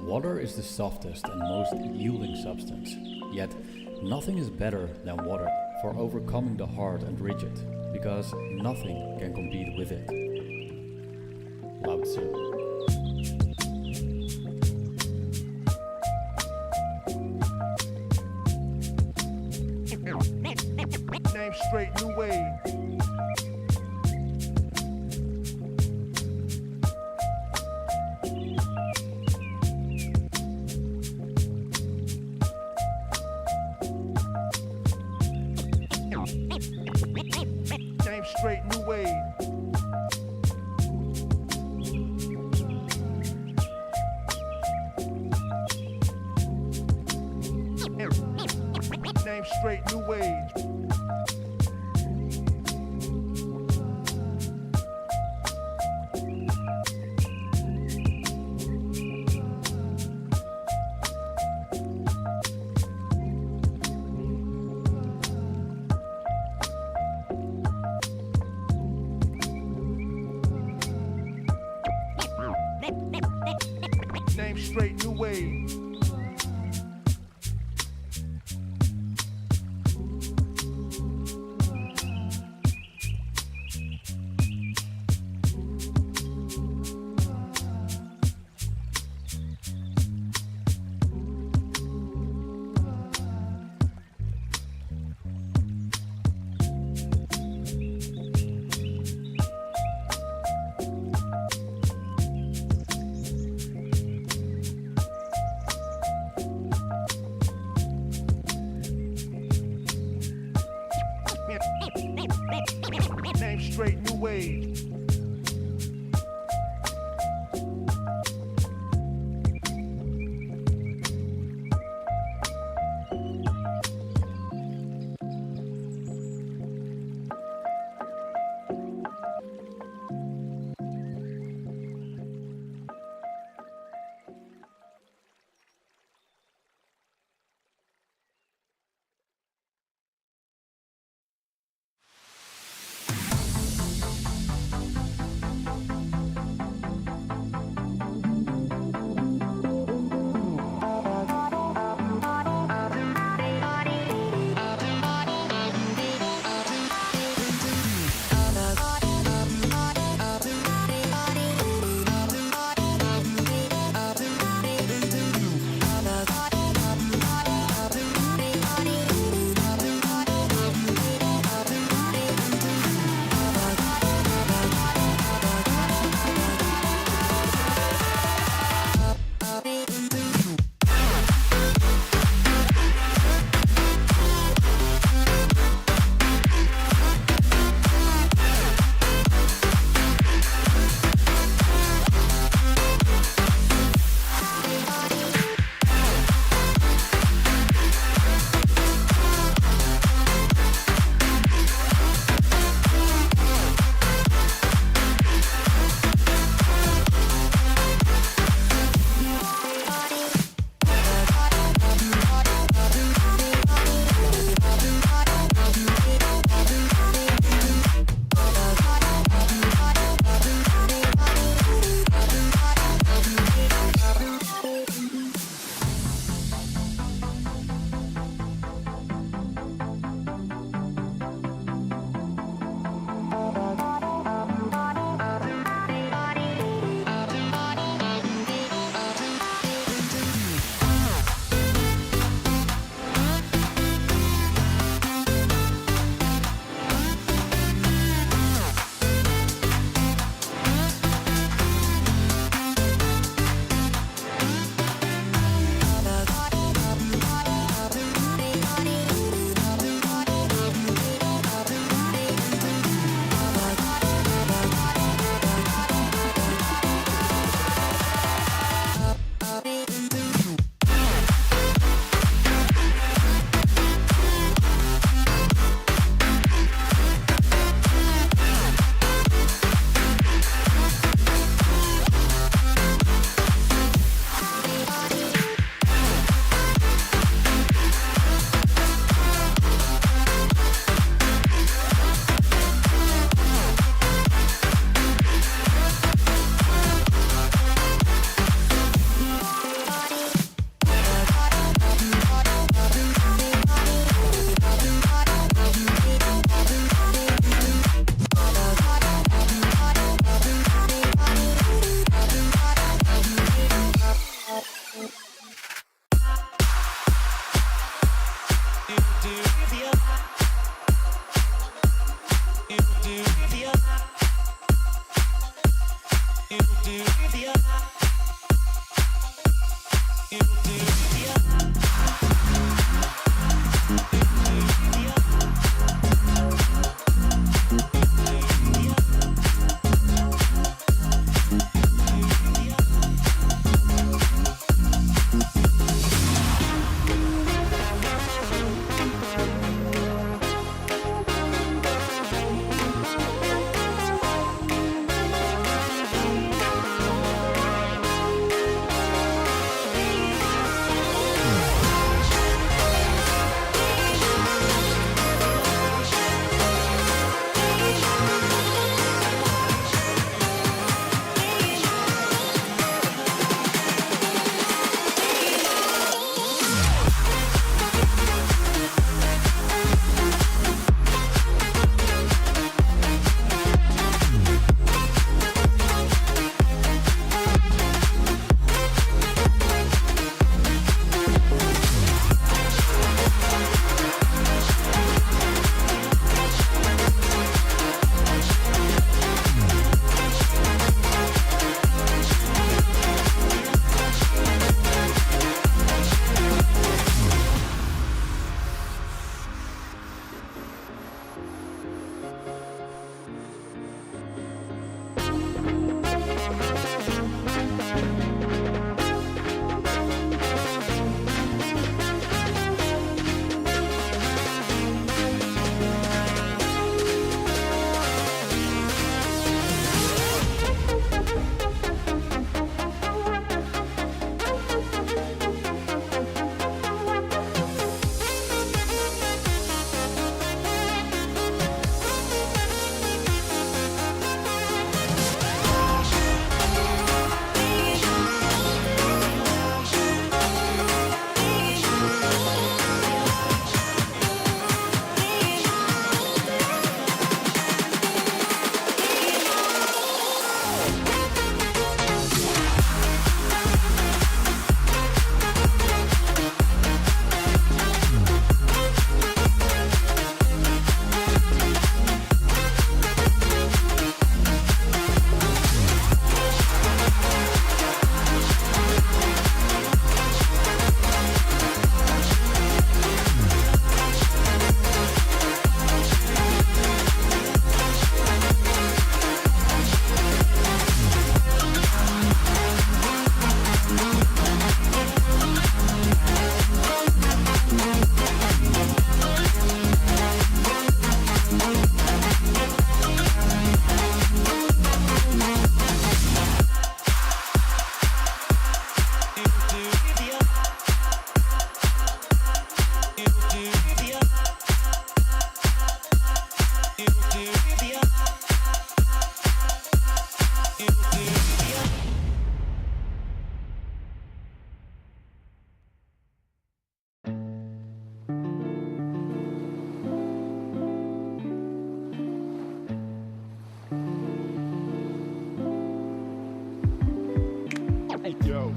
Water is the softest and most yielding substance, yet nothing is better than water for overcoming the hard and rigid, because nothing can compete with it. Lao Tzu. Name straight, new wave. Name straight, new wave. Name straight, new wave. Name straight, new wave. Name straight, new wave. Yo.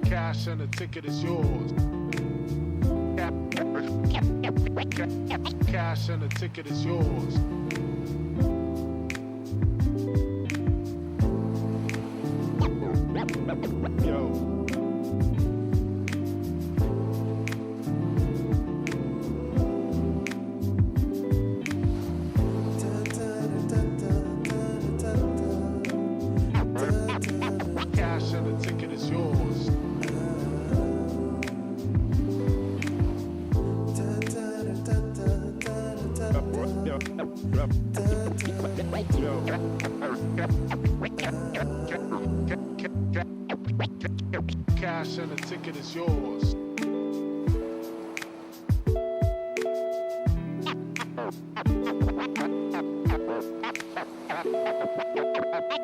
Cash and the ticket is yours. Cash and the ticket is yours. Yo. Cash and the ticket is yours. Cash and the ticket is yours.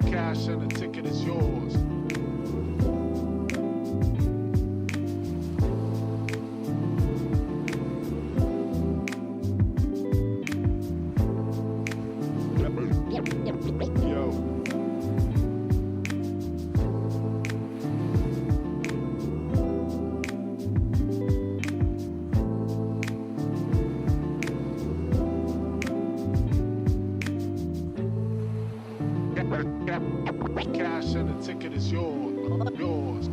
Cash and the ticket is yours. Yo. Cash and the ticket is yours.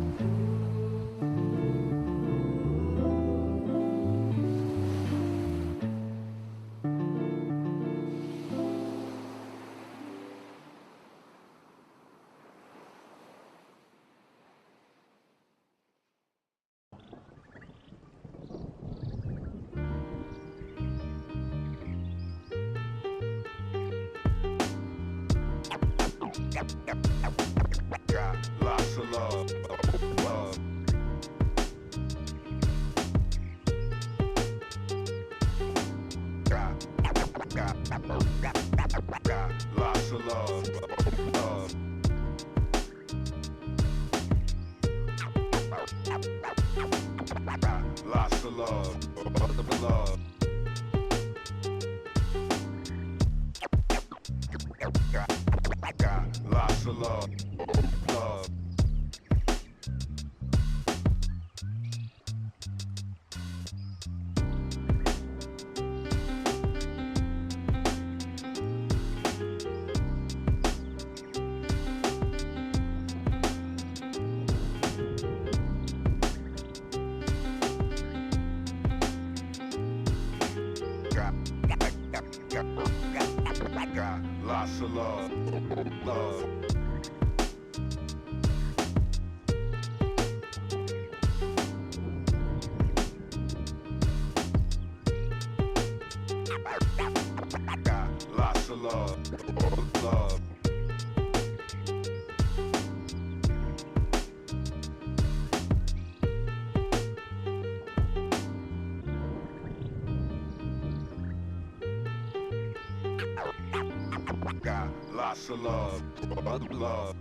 Got lots of love. Got lots of love. Got lots of love. Got lots of love. Got lots of love. Got lots of love. Got lots of love.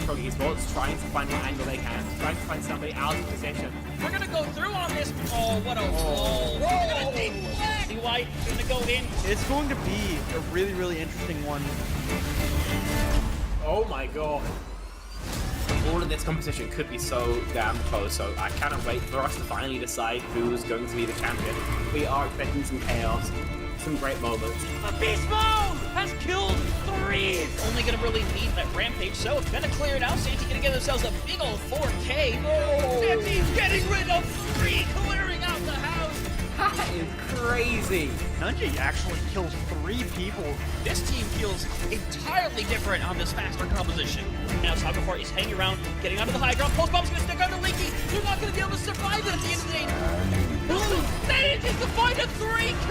Pro Esports, trying to find what angle they can, trying to find somebody out of position. We're gonna go through on this. Oh, what a wall. We're gonna take black. White gonna go in. It's going to be a really, really interesting one. Oh my god. All of this competition could be so damn close, so I cannot wait for us to finally decide who's going to be the champion. We are expecting some chaos, some great moments. A beast mode has killed 3. Only gonna really need that rampage, so it's gonna clear it out. Santi gonna get themselves a big old 4K. Oh. Santi's getting rid of 3, clearing out the house. That is crazy. Nunji actually kills 3 people. This team feels entirely different on this faster composition. Now Sagafar is hanging around, getting onto the high ground. Pulse Bomb's gonna stick under Leaky. You're not gonna be able to survive it at the end of the day. Manages to find a 3K.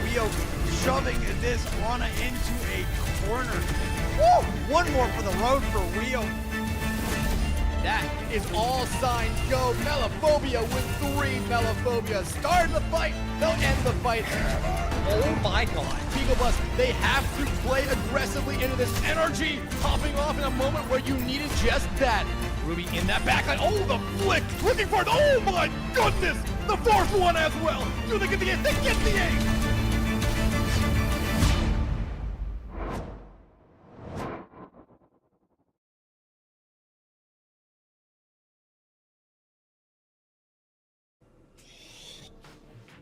Rio shoving this Rana into a corner. Woo! One more for the road for Rio. That is all signs go. Melophobia with 3 Melophobia. Start the fight. They'll end the fight. Oh my god. Beagle Bus, they have to play aggressively into this energy. Popping off in a moment where you needed just that. Ruby in that backline. Oh, the flick. Looking for it. Oh my goodness. The 4th one as well. Do they get the ace? They get the ace.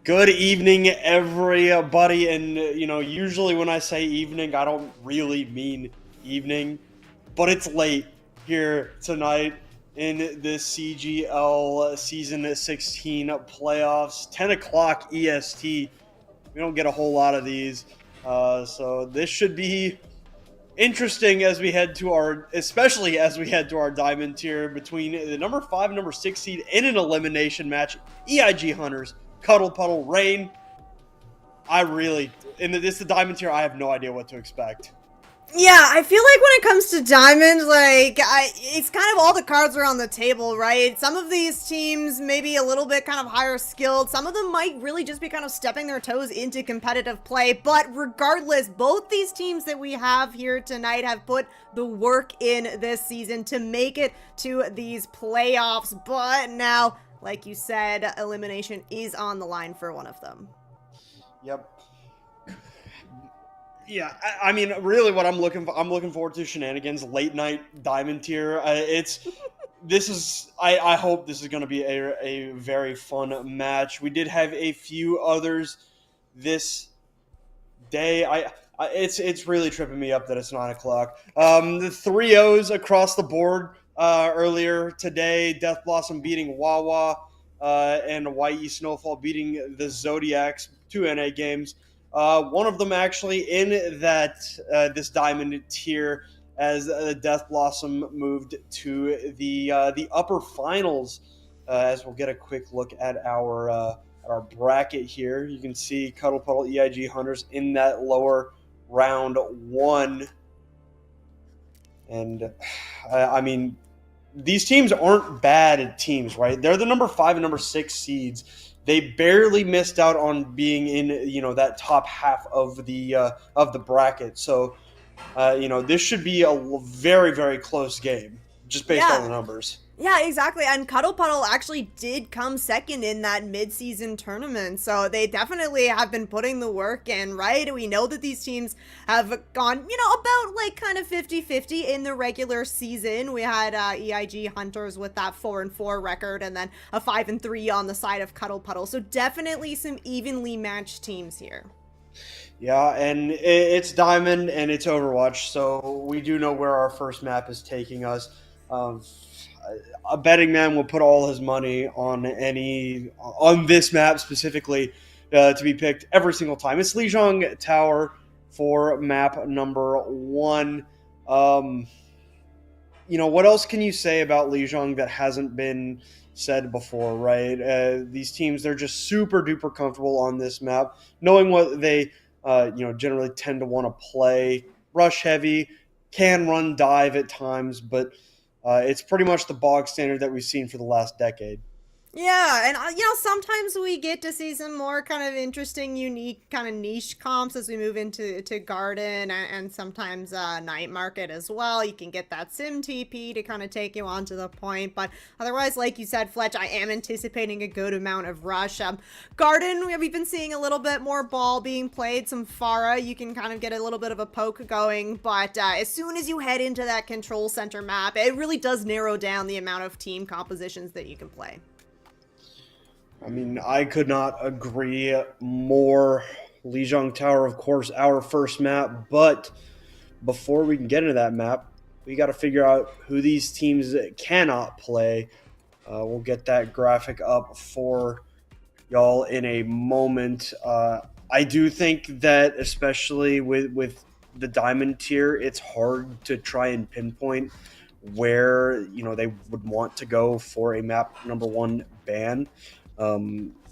Good evening, everybody. And, usually when I say evening, I don't really mean evening, but it's late here tonight in the CGL Season 16 playoffs. 10 o'clock EST. We don't get a whole lot of these. So this should be interesting especially as we head to our diamond tier between the number 5 and number 6 seed in an elimination match. EIG Hunters, Cuddle Puddle, Rain. This is the diamond tier, I have no idea what to expect. Yeah, I feel like when it comes to diamond, it's kind of all the cards are on the table, right? Some of these teams may be a little bit kind of higher skilled. Some of them might really just be kind of stepping their toes into competitive play. But regardless, both these teams that we have here tonight have put the work in this season to make it to these playoffs. But now, like you said, elimination is on the line for one of them. Yep. Yeah, I mean, really, what I'm looking forward to shenanigans, late night diamond tier. I hope this is going to be a very fun match. We did have a few others this day. It's really tripping me up that it's 9 o'clock. The 3-0s across the board earlier today. Death Blossom beating Wawa, and YE Snowfall beating the Zodiacs. 2 NA games. One of them actually in this diamond tier, as the Death Blossom moved to the upper finals. As we'll get a quick look at our bracket here, you can see Cuddle Puddle, EIG Hunters in that lower round 1, and I mean, these teams aren't bad teams, right? They're the number 5 and number 6 seeds. They barely missed out on being in, that top half of the bracket. So, this should be a very, very close game, just based on the numbers. Yeah, exactly. And Cuddle Puddle actually did come second in that mid-season tournament. So they definitely have been putting the work in, right? We know that these teams have gone, about kind of 50-50 in the regular season. We had EIG Hunters with that 4-4 record, and then a 5-3 on the side of Cuddle Puddle. So definitely some evenly matched teams here. Yeah, and it's Diamond and it's Overwatch, so we do know where our first map is taking us. A betting man will put all his money on this map specifically to be picked every single time. It's Lijiang Tower for map number 1. What else can you say about Lijiang that hasn't been said before, right? These teams, they're just super duper comfortable on this map, knowing what they generally tend to want to play. Rush heavy, can run dive at times, but it's pretty much the bog standard that we've seen for the last decade. Yeah, and you know, sometimes we get to see some more kind of interesting, unique, kind of niche comps as we move into Garden and sometimes Night Market as well. You can get that Sim TP to kind of take you on to the point, but otherwise, like you said, Fletch, I am anticipating a good amount of rush. Garden, we've been seeing a little bit more ball being played, some Pharah, you can kind of get a little bit of a poke going, but as soon as you head into that control center map, it really does narrow down the amount of team compositions that you can play. I mean, I could not agree more. Lijiang Tower, of course, our first map, but before we can get into that map, we got to figure out who these teams cannot play. We'll get that graphic up for y'all in a moment. I do think that, especially with the diamond tier, it's hard to try and pinpoint where they would want to go for a map number 1 ban.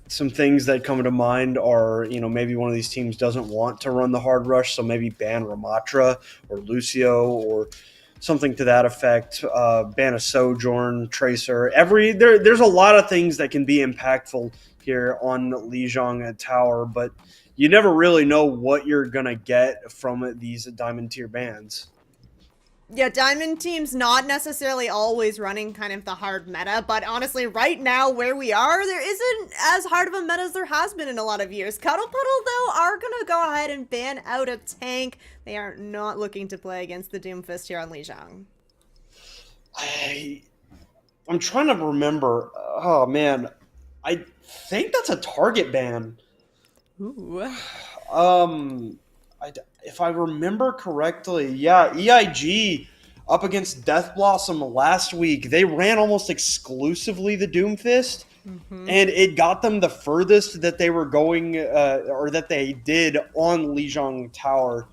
Some things that come to mind are, maybe one of these teams doesn't want to run the hard rush, so maybe ban Ramatra or Lucio or something to that effect. Ban a Sojourn, Tracer. There's a lot of things that can be impactful here on Lijiang Tower, but you never really know what you're gonna get from these diamond tier bans. Yeah, Diamond team's not necessarily always running kind of the hard meta, but honestly, right now where we are, there isn't as hard of a meta as there has been in a lot of years. Cuddle Puddle, though, are going to go ahead and ban out a tank. They are not looking to play against the Doomfist here on Lijiang. I'm trying to remember. Oh, man. I think that's a target ban. Ooh. If I remember correctly, yeah, EIG up against Death Blossom last week, they ran almost exclusively the Doomfist, and it got them the furthest that they were going, or that they did on Lijiang Tower,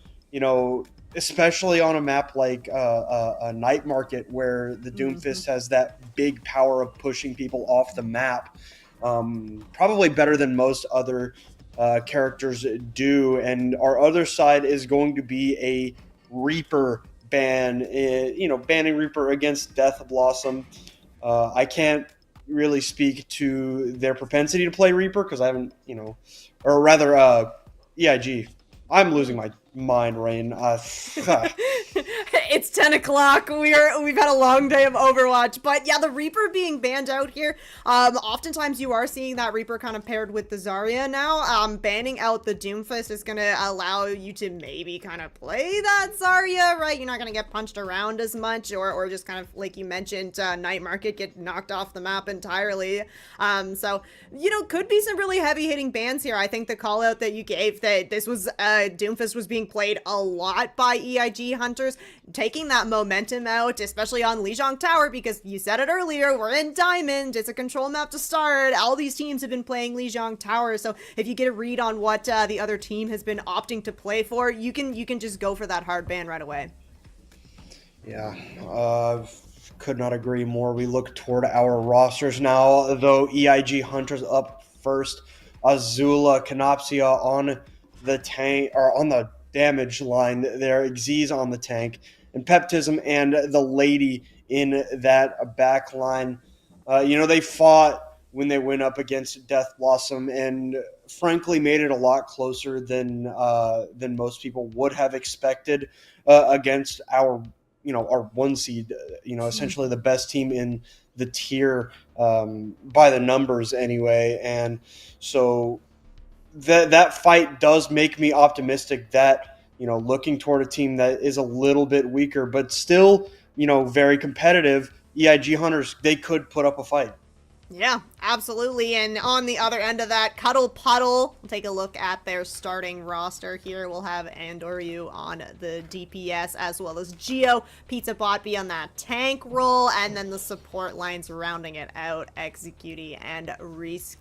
especially on a map like a Night Market where the Doomfist has that big power of pushing people off the map. Probably better than most other characters do, and our other side is going to be a Reaper ban, banning Reaper against Death Blossom. I can't really speak to their propensity to play Reaper because I haven't, or rather, EIG. I'm losing my mind, Rain. It's 10 o'clock. We've had a long day of Overwatch, but yeah, the Reaper being banned out here. Oftentimes you are seeing that Reaper kind of paired with the Zarya now. Banning out the Doomfist is going to allow you to maybe kind of play that Zarya, right? You're not going to get punched around as much, or just kind of, like you mentioned, Night Market get knocked off the map entirely. So, could be some really heavy hitting bans here. I think the call out that you gave that this was, Doomfist was being played a lot by EIG hunters, taking that momentum out, especially on Lijiang Tower, because you said it earlier, we're in Diamond, it's a control map to start, all these teams have been playing Lijiang Tower, so if you get a read on what the other team has been opting to play for, you can just go for that hard ban right away. Yeah, could not agree more. We look toward our rosters now, though. EIG Hunters up first. Azula, Canopsia on the tank, or on the damage line there. Xyz on the tank, and Peptism and the Lady in that back line. They fought when they went up against Death Blossom, and frankly made it a lot closer than most people would have expected against our one seed, essentially the best team in the tier by the numbers anyway. And so that fight does make me optimistic that, looking toward a team that is a little bit weaker, but still, very competitive, EIG Hunters, they could put up a fight. Yeah, absolutely. And on the other end of that, Cuddle Puddle. We'll take a look at their starting roster here. We'll have Andoryu on the DPS, as well as Geo, Pizza Bot be on that tank role, and then the support lines rounding it out, Executi and Reese.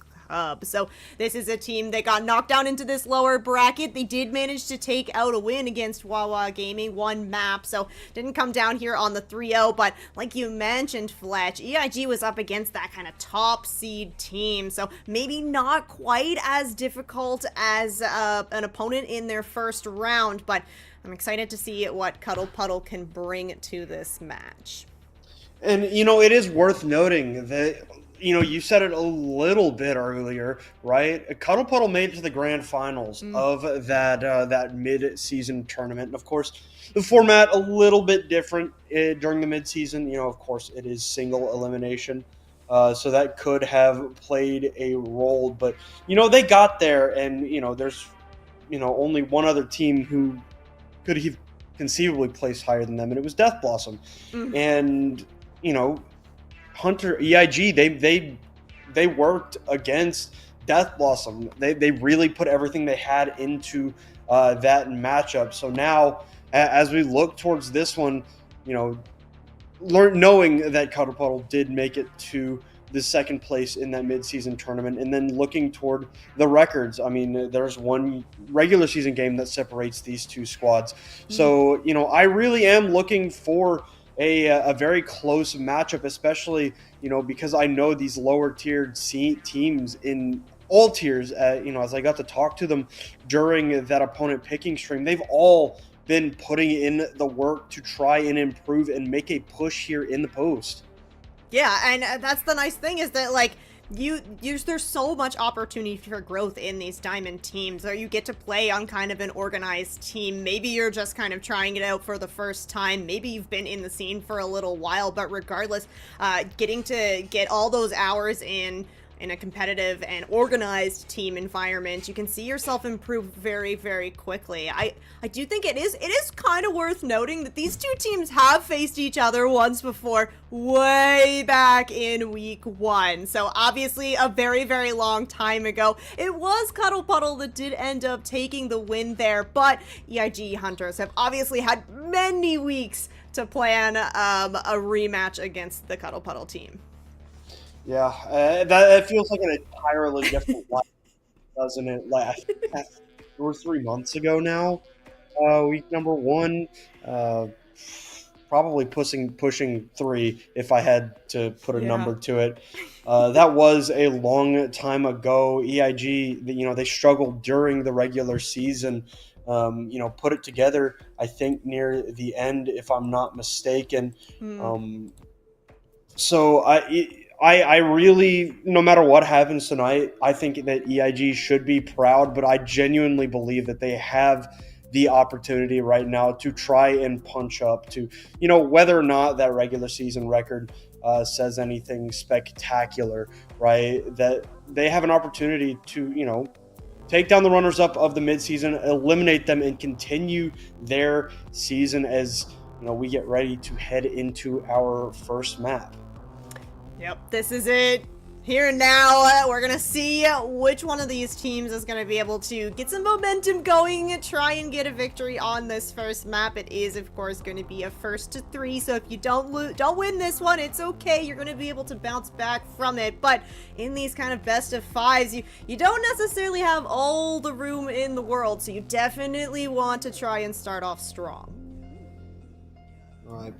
So this is a team that got knocked down into this lower bracket. They did manage to take out a win against Wawa Gaming, one map, so didn't come down here on the 3-0, but like you mentioned, Fletch, EIG was up against that kind of top seed team, so maybe not quite as difficult as an opponent in their first round, but I'm excited to see what Cuddle Puddle can bring to this match. And, it is worth noting that you know, you said it a little bit earlier, right? Cuddle Puddle made it to the grand finals of that mid-season tournament. And of course, the format a little bit different during the mid-season. You know, of course, it is single elimination. So that could have played a role. But, you know, they got there, and, you know, there's, you know, only one other team who could have conceivably placed higher than them, and it was Death Blossom. And, you know, Hunter EIG, they worked against Death Blossom. They really put everything they had into that matchup. So now, as we look towards this one, you know, knowing that Cuddle Puddle did make it to the second place in that midseason tournament, and then looking toward the records. I mean, there's one regular season game that separates these two squads. So, you know, I really am looking for a very close matchup, especially, you know, because I know these lower tiered teams in all tiers, you know, as I got to talk to them during that opponent picking stream, they've all been putting in the work to try and improve and make a push here in the post. Yeah, and that's the nice thing is that, like, there's so much opportunity for growth in these diamond teams, or you get to play on kind of an organized team. Maybe you're just kind of trying it out for the first time. Maybe you've been in the scene for a little while, but regardless, getting to get all those hours in a competitive and organized team environment, you can see yourself improve very, very quickly. I do think it is kind of worth noting that these two teams have faced each other once before, way back in week 1. So obviously a very, very long time ago. It was Cuddle Puddle that did end up taking the win there, but EIG Hunters have obviously had many weeks to plan a rematch against the Cuddle Puddle team. Yeah, that feels like an entirely different life, doesn't it? Like, 2 or 3 months ago now, week number 1, probably pushing 3 if I had to put a number to it. That was a long time ago. EIG, you know, they struggled during the regular season. You know, put it together, I think, near the end, if I'm not mistaken. So I really, no matter what happens tonight, I think that EIG should be proud, but I genuinely believe that they have the opportunity right now to try and punch up to, you know, whether or not that regular season record says anything spectacular, right? That they have an opportunity to, you know, take down the runners-up of the midseason, eliminate them, and continue their season as, you know, we get ready to head into our first map. Yep, this is it. Here and now, we're going to see which one of these teams is going to be able to get some momentum going, try and get a victory on this first map. It is, of course, going to be a 1st to 3, so if you don't win this one, it's okay. You're going to be able to bounce back from it. But in these kind of best of 5s, you don't necessarily have all the room in the world, so you definitely want to try and start off strong. All right.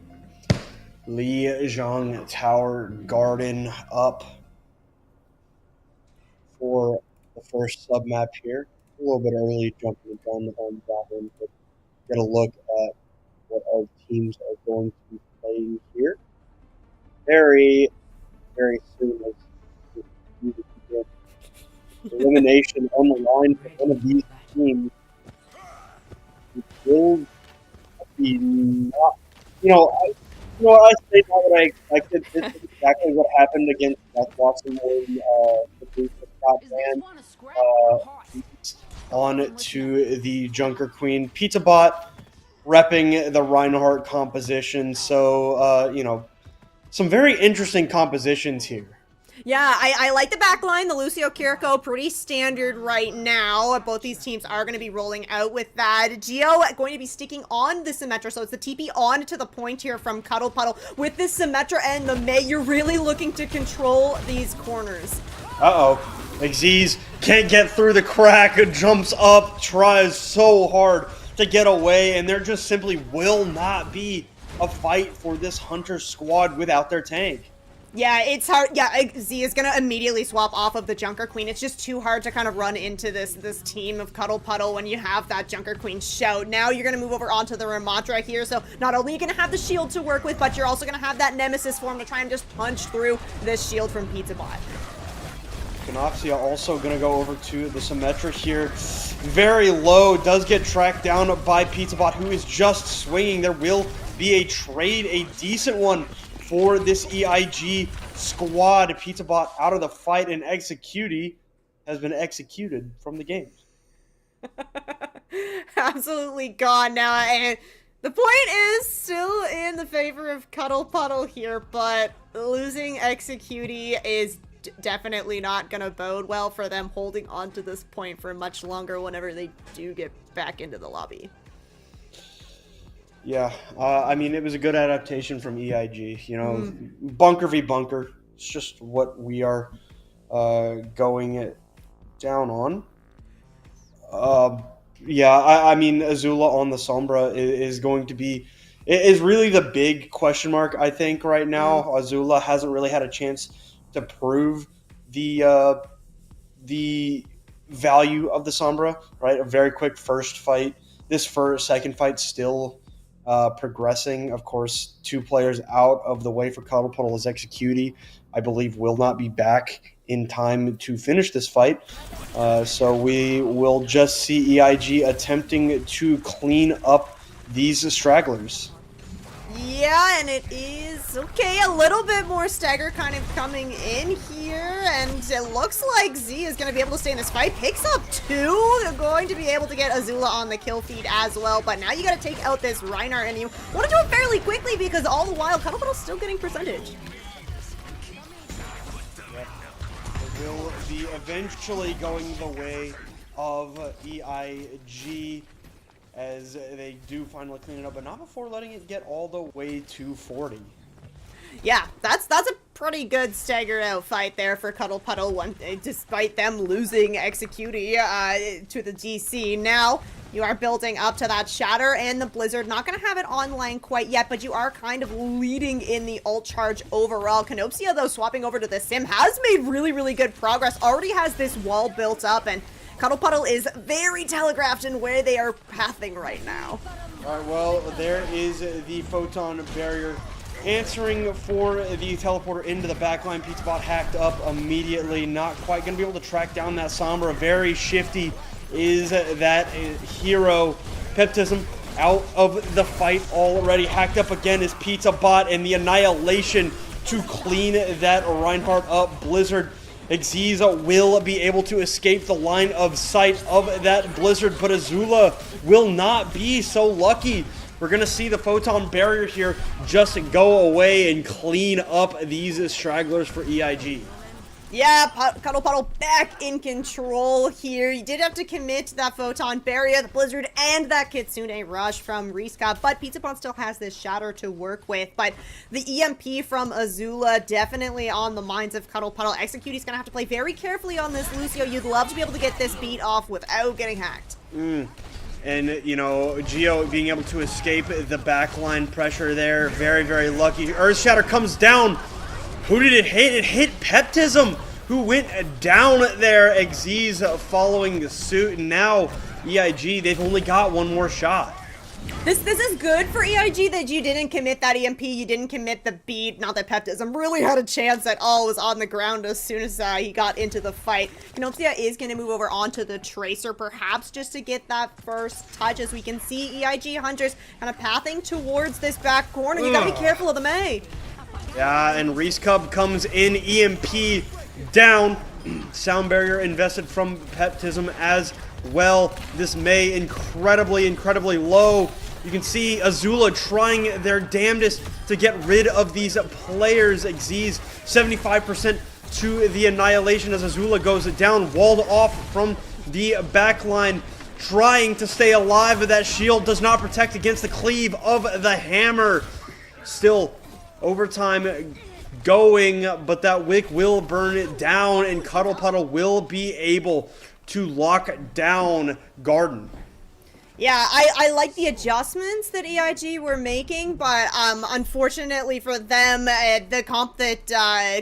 Lijiang Tower Garden up for the first sub-map here. A little bit early jumping the gun on that one, but get a look at what our teams are going to be playing here. Very, very soon as elimination on the line for one of these teams. It will be not, I say not what I expected. This is exactly what happened against Death Blossom when the boost got banned on to the Junker Queen. Pizza Bot repping the Reinhardt composition. So, some very interesting compositions here. Yeah, I like the back line, the Lucio Kiriko, pretty standard right now. Both these teams are going to be rolling out with that. Geo going to be sticking on the Symmetra, so it's the TP on to the point here from Cuddle Puddle. With this Symmetra and the Mei, you're really looking to control these corners. Uh-oh. Xyz can't get through the crack, jumps up, tries so hard to get away, and there just simply will not be a fight for this Hunter squad without their tank. Yeah, it's hard. Yeah, Z is gonna immediately swap off of the Junker Queen. It's just too hard to kind of run into this team of Cuddle Puddle when you have that Junker Queen shout. Now you're gonna move over onto the Ramattra here, so not only are you gonna have the shield to work with, but you're also gonna have that Nemesis form to try and just punch through this shield from Pizza Bot. Canoxia also going to go over to the Symmetra here. Very low, does get tracked down by Pizza Bot, who is just swinging. There will be a trade, a decent one for this EIG squad. Pizza Bot out of the fight, and Executee has been executed from the game. Absolutely gone now, and the point is still in the favor of Cuddle Puddle here, but losing Executee is definitely not gonna bode well for them holding on to this point for much longer whenever they do get back into the lobby. Yeah, I mean, it was a good adaptation from EIG. You know, bunker v bunker. It's just what we are going down on. Yeah, I mean, Azula on the Sombra is going to be... It is really the big question mark, I think, right now. Azula hasn't really had a chance to prove the value of the Sombra, right? A very quick first fight. This second fight still progressing. Of course, 2 players out of the way for Cuddle Puddle is Executee. I believe will not be back in time to finish this fight. So we will just see EIG attempting to clean up these stragglers. Yeah, and it is, okay, a little bit more stagger kind of coming in here, and it looks like Z is going to be able to stay in this fight. Picks up 2, they're going to be able to get Azula on the kill feed as well, but now you got to take out this Reinhardt, and you want to do it fairly quickly because all the while, Cuddle Puddle's still getting percentage. Yep. It will be eventually going the way of EIG, as they do finally clean it up, but not before letting it get all the way to 40. Yeah, that's a pretty good stagger out fight there for Cuddle Puddle, despite them losing Executee to the DC. Now, you are building up to that Shatter and the Blizzard. Not going to have it online quite yet, but you are kind of leading in the ult charge overall. Canopsia, though, swapping over to the Sim, has made really, really good progress. Already has this wall built up, and Cuddle Puddle is very telegraphed in where they are pathing right now. All right, well, there is the Photon Barrier answering for the teleporter into the backline. Pizza Bot hacked up immediately. Not quite going to be able to track down that Sombra. Very shifty is that hero. Peptism out of the fight already. Hacked up again is Pizza Bot, and the Annihilation to clean that Reinhardt up. Blizzard Xyz will be able to escape the line of sight of that Blizzard, but Azula will not be so lucky. We're going to see the Photon Barrier here just go away and clean up these stragglers for EIG. Yeah, Cuddle Puddle back in control here. You did have to commit to that Photon Barrier, the Blizzard, and that Kitsune Rush from Riska, but Pizza Bot still has this Shatter to work with. But the EMP from Azula definitely on the minds of Cuddle Puddle. Executee's gonna have to play very carefully on this Lucio. You'd love to be able to get this beat off without getting hacked. And, you know, Geo being able to escape the backline pressure there. Very, very lucky. Earth Shatter comes down. Who did it hit? It hit Peptism, who went down there. Xyz following suit. And now EIG, they've only got one more shot. This is good for EIG that you didn't commit that EMP, you didn't commit the beat. Not that Peptism really had a chance at all, was on the ground as soon as he got into the fight. Canopsia is going to move over onto the Tracer, perhaps just to get that first touch, as we can see EIG Hunters kind of pathing towards this back corner. You gotta be careful of the Mei. Yeah, and Reese Cub comes in, EMP down. Sound barrier invested from Peptism as well. This Mei incredibly, incredibly low. You can see Azula trying their damnedest to get rid of these players. Xyz 75% to the Annihilation as Azula goes down, walled off from the backline, trying to stay alive, but that shield does not protect against the cleave of the hammer. Still, overtime going, but that wick will burn it down, and Cuddle Puddle will be able to lock down Garden. Yeah, I like the adjustments that EIG were making, but unfortunately for them, the comp that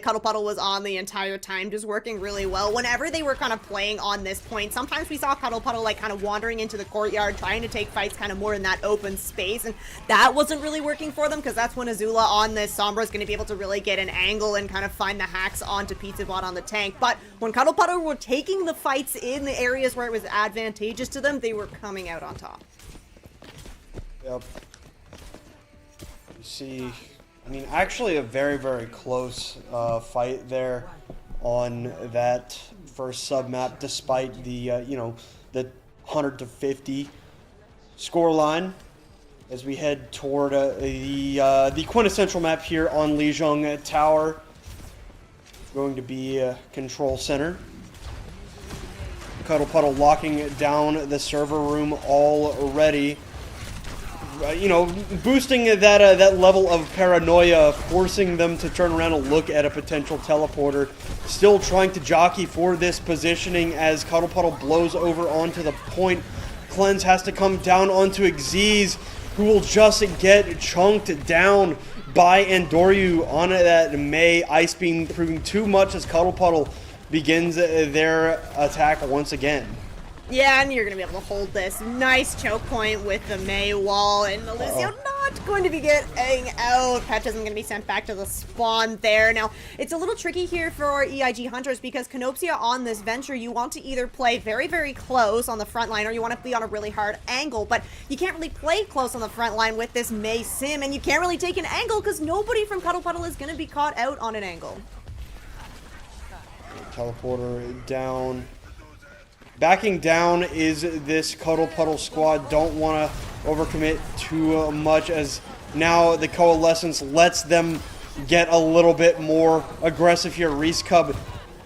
Cuddle Puddle was on the entire time just working really well. Whenever they were kind of playing on this point, sometimes we saw Cuddle Puddle like kind of wandering into the courtyard, trying to take fights kind of more in that open space, and that wasn't really working for them because that's when Azula on this Sombra is going to be able to really get an angle and kind of find the hacks onto Pizza Bot on the tank. But when Cuddle Puddle were taking the fights in the areas where it was advantageous to them, they were coming out on top. Yep. You see, I mean, actually a very, very close fight there on that first sub map, despite the, you know, the 100-50 score line as we head toward the quintessential map here on Lijiang Tower. Going to be Control Center. Cuddle Puddle locking down the server room already. You know, boosting that level of paranoia, forcing them to turn around and look at a potential teleporter. Still trying to jockey for this positioning as Cuddle Puddle blows over onto the point. Cleanse has to come down onto Xyz, who will just get chunked down by Andoryu on that Mei. Ice Beam proving too much as Cuddle Puddle begins their attack once again. Yeah, and you're going to be able to hold this nice choke point with the Mei wall, and Lucio not going to be getting out. Petra's going to be sent back to the spawn there. Now, it's a little tricky here for EIG Hunters because Canopsia on this venture, you want to either play very, very close on the front line or you want to be on a really hard angle, but you can't really play close on the front line with this Mei Sim, and you can't really take an angle because nobody from Cuddle Puddle is going to be caught out on an angle. Teleporter down. Backing down is this Cuddle Puddle squad. Don't want to overcommit too much as now the Coalescence lets them get a little bit more aggressive here. Reese Cub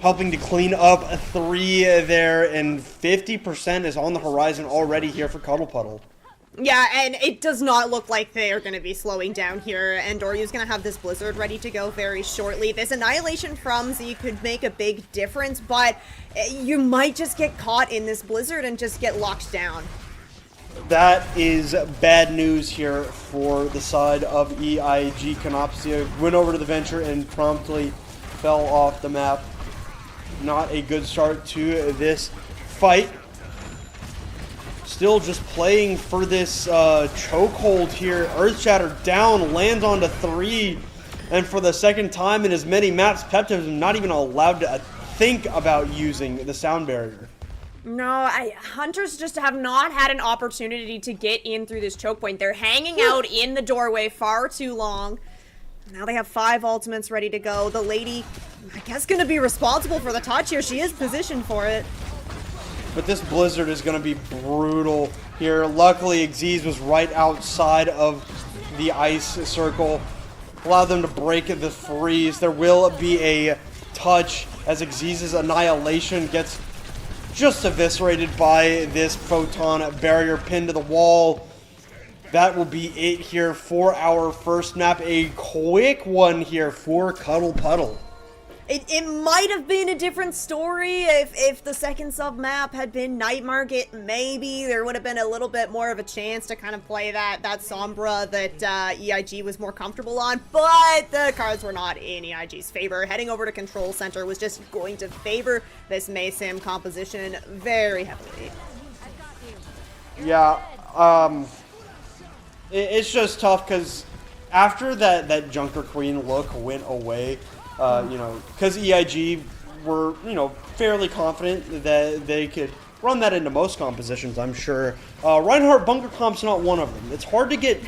helping to clean up 3 there, and 50% is on the horizon already here for Cuddle Puddle. Yeah, and it does not look like they are going to be slowing down here, and Doryu's going to have this Blizzard ready to go very shortly. This Annihilation from Z could make a big difference, but you might just get caught in this Blizzard and just get locked down. That is bad news here for the side of EIG. Canopsia went over to the Venture and promptly fell off the map. Not a good start to this fight. Still just playing for this chokehold here. Earthshatter down, lands onto 3. And for the second time in as many maps, Pepta is not even allowed to think about using the sound barrier. No, Hunters just have not had an opportunity to get in through this choke point. They're hanging out in the doorway far too long. Now they have 5 ultimates ready to go. The lady, I guess, going to be responsible for the touch here. She is positioned for it. But this Blizzard is going to be brutal here. Luckily, Xyz was right outside of the ice circle. Allow them to break the freeze. There will be a touch as Xyz's Annihilation gets just eviscerated by this photon barrier pinned to the wall. That will be it here for our first map. A quick one here for Cuddle Puddle. It might have been a different story if the second sub map had been Night Market. Maybe there would have been a little bit more of a chance to kind of play that Sombra that EIG was more comfortable on, but the cards were not in EIG's favor. Heading over to Control Center was just going to favor this Mei Sim composition very heavily. Yeah, it's just tough because after that Junker Queen look went away, you know, because EIG were, you know, fairly confident that they could run that into most compositions, I'm sure. Reinhardt Bunker Comp's not one of them. It's hard to get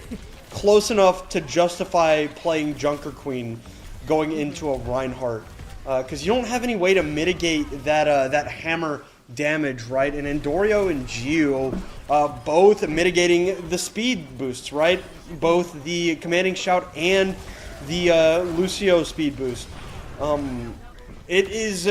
close enough to justify playing Junker Queen going into a Reinhardt, because you don't have any way to mitigate that hammer damage, right? And Endorio and Geo both mitigating the speed boosts, right? Both the Commanding Shout and the Lucio speed boost. It is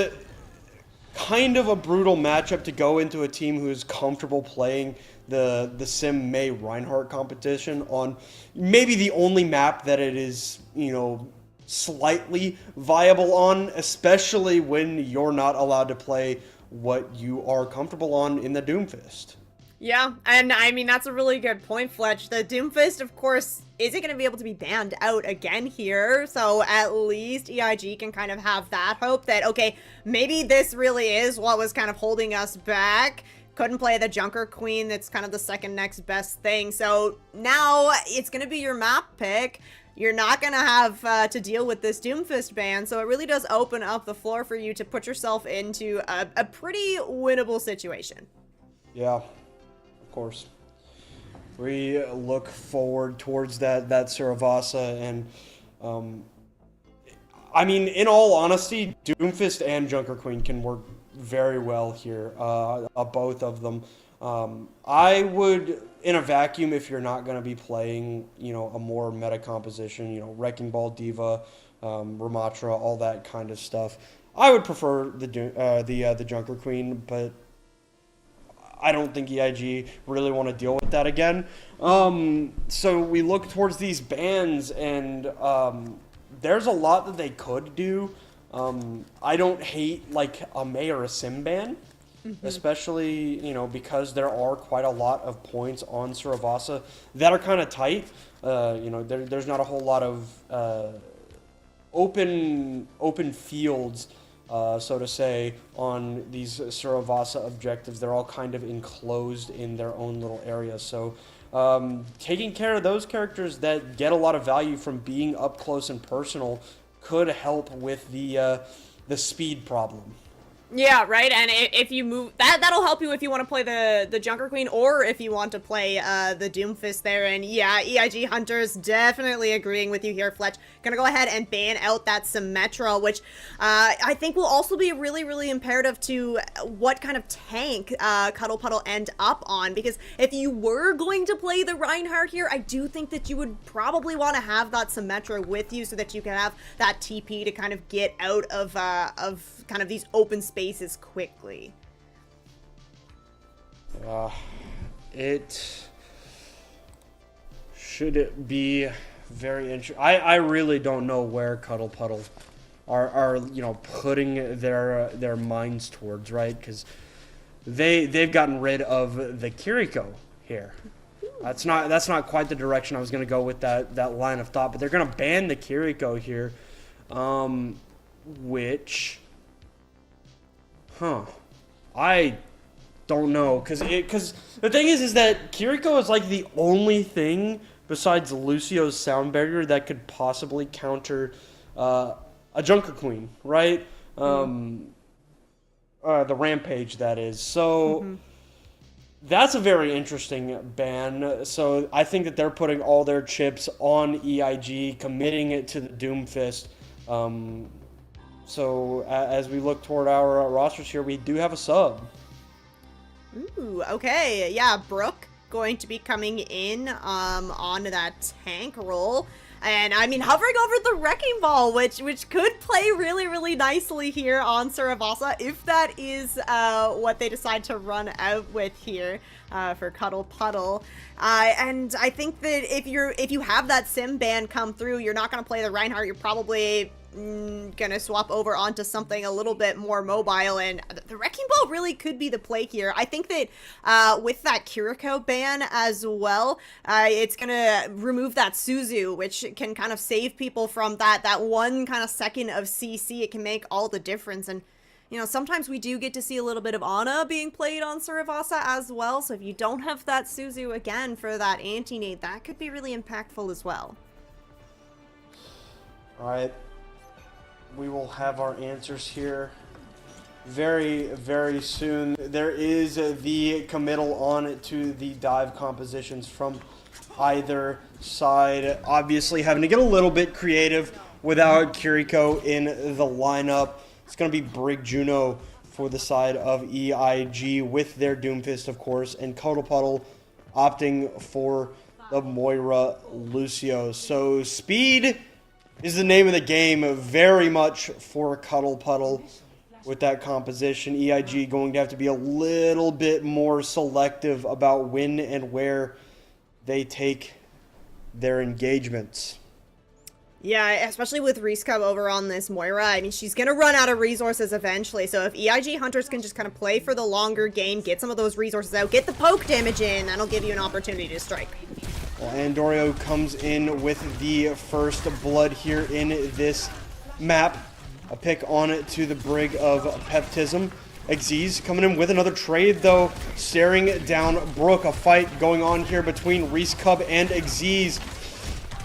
kind of a brutal matchup to go into a team who is comfortable playing the Sim Mei Reinhardt competition on maybe the only map that it is, you know, slightly viable on, especially when you're not allowed to play what you are comfortable on in the Doomfist. Yeah, and I mean, that's a really good point, Fletch. The Doomfist, of course, isn't going to be able to be banned out again here, so at least EIG can kind of have that hope that, okay, maybe this really is what was kind of holding us back. Couldn't play the Junker Queen, that's kind of the second next best thing, so now it's going to be your map pick. You're not going to have to deal with this Doomfist ban, so it really does open up the floor for you to put yourself into a pretty winnable situation. Yeah. Of course. We look forward towards that Saravasa, and I mean, in all honesty, Doomfist and Junker Queen can work very well here, both of them. I would, in a vacuum, if you're not going to be playing, you know, a more meta composition, you know, Wrecking Ball, Diva, Ramatra, all that kind of stuff, I would prefer the Junker Queen, but I don't think EIG really want to deal with that again. So we look towards these bans, and there's a lot that they could do. I don't hate like a May or a Sim ban, especially, you know, because there are quite a lot of points on Saravasa that are kind of tight. You know, there's not a whole lot of open fields, so to say, on these Saravasa objectives. They're all kind of enclosed in their own little area. So taking care of those characters that get a lot of value from being up close and personal could help with the speed problem. Yeah, right, and if you move, that'll help you if you want to play the Junker Queen, or if you want to play the Doomfist there, and yeah, EIG Hunters definitely agreeing with you here, Fletch. Gonna go ahead and ban out that Symmetra, which I think will also be really, really imperative to what kind of tank Cuddle Puddle end up on, because if you were going to play the Reinhardt here, I do think that you would probably want to have that Symmetra with you so that you can have that TP to kind of get out of kind of these open spaces quickly. It should be very interesting. I really don't know where Cuddle Puddle are you know, putting their minds towards, right? Because they've gotten rid of the Kiriko here. That's not quite the direction I was going to go with that line of thought, but they're going to ban the Kiriko here, which, I don't know, because the thing is that Kiriko is like the only thing besides Lucio's sound barrier that could possibly counter a Junker Queen, right? The Rampage, that is. So that's a very interesting ban. So I think that they're putting all their chips on EIG, committing it to the Doomfist. So as we look toward our rosters here, we do have a sub. Ooh, okay. Yeah, Brooke going to be coming in on that tank role. And I mean, hovering over the Wrecking Ball, which could play really, really nicely here on Saravasa, if that is what they decide to run out with here for Cuddle Puddle. And I think that if you have that Sim ban come through, you're not going to play the Reinhardt. You're probably gonna swap over onto something a little bit more mobile, and the Wrecking Ball really could be the play here. I think that with that Kiriko ban as well, it's gonna remove that Suzu, which can kind of save people from that one kind of second of CC. It can make all the difference. And you know, sometimes we do get to see a little bit of Ana being played on Saravasa as well, so if you don't have that Suzu again for that anti-nade, that could be really impactful as well. Alright, we will have our answers here very, very soon. There is the committal on to the dive compositions from either side. Obviously having to get a little bit creative without Kiriko in the lineup. It's going to be Brig Juno for the side of EIG with their Doomfist, of course, and Cuddle Puddle opting for the Moira Lucio. So speed is the name of the game very much for Cuddle Puddle with that composition. EIG going to have to be a little bit more selective about when and where they take their engagements. Yeah, especially with Reese Cub over on this Moira. I mean, she's going to run out of resources eventually. So if EIG Hunters can just kind of play for the longer game, get some of those resources out, get the poke damage in, that'll give you an opportunity to strike. Well, Andorio comes in with the first blood here in this map. A pick on it to the Brig of Peptism. Xyz coming in with another trade, though, staring down Brook. A fight going on here between Reese Cub and Xyz.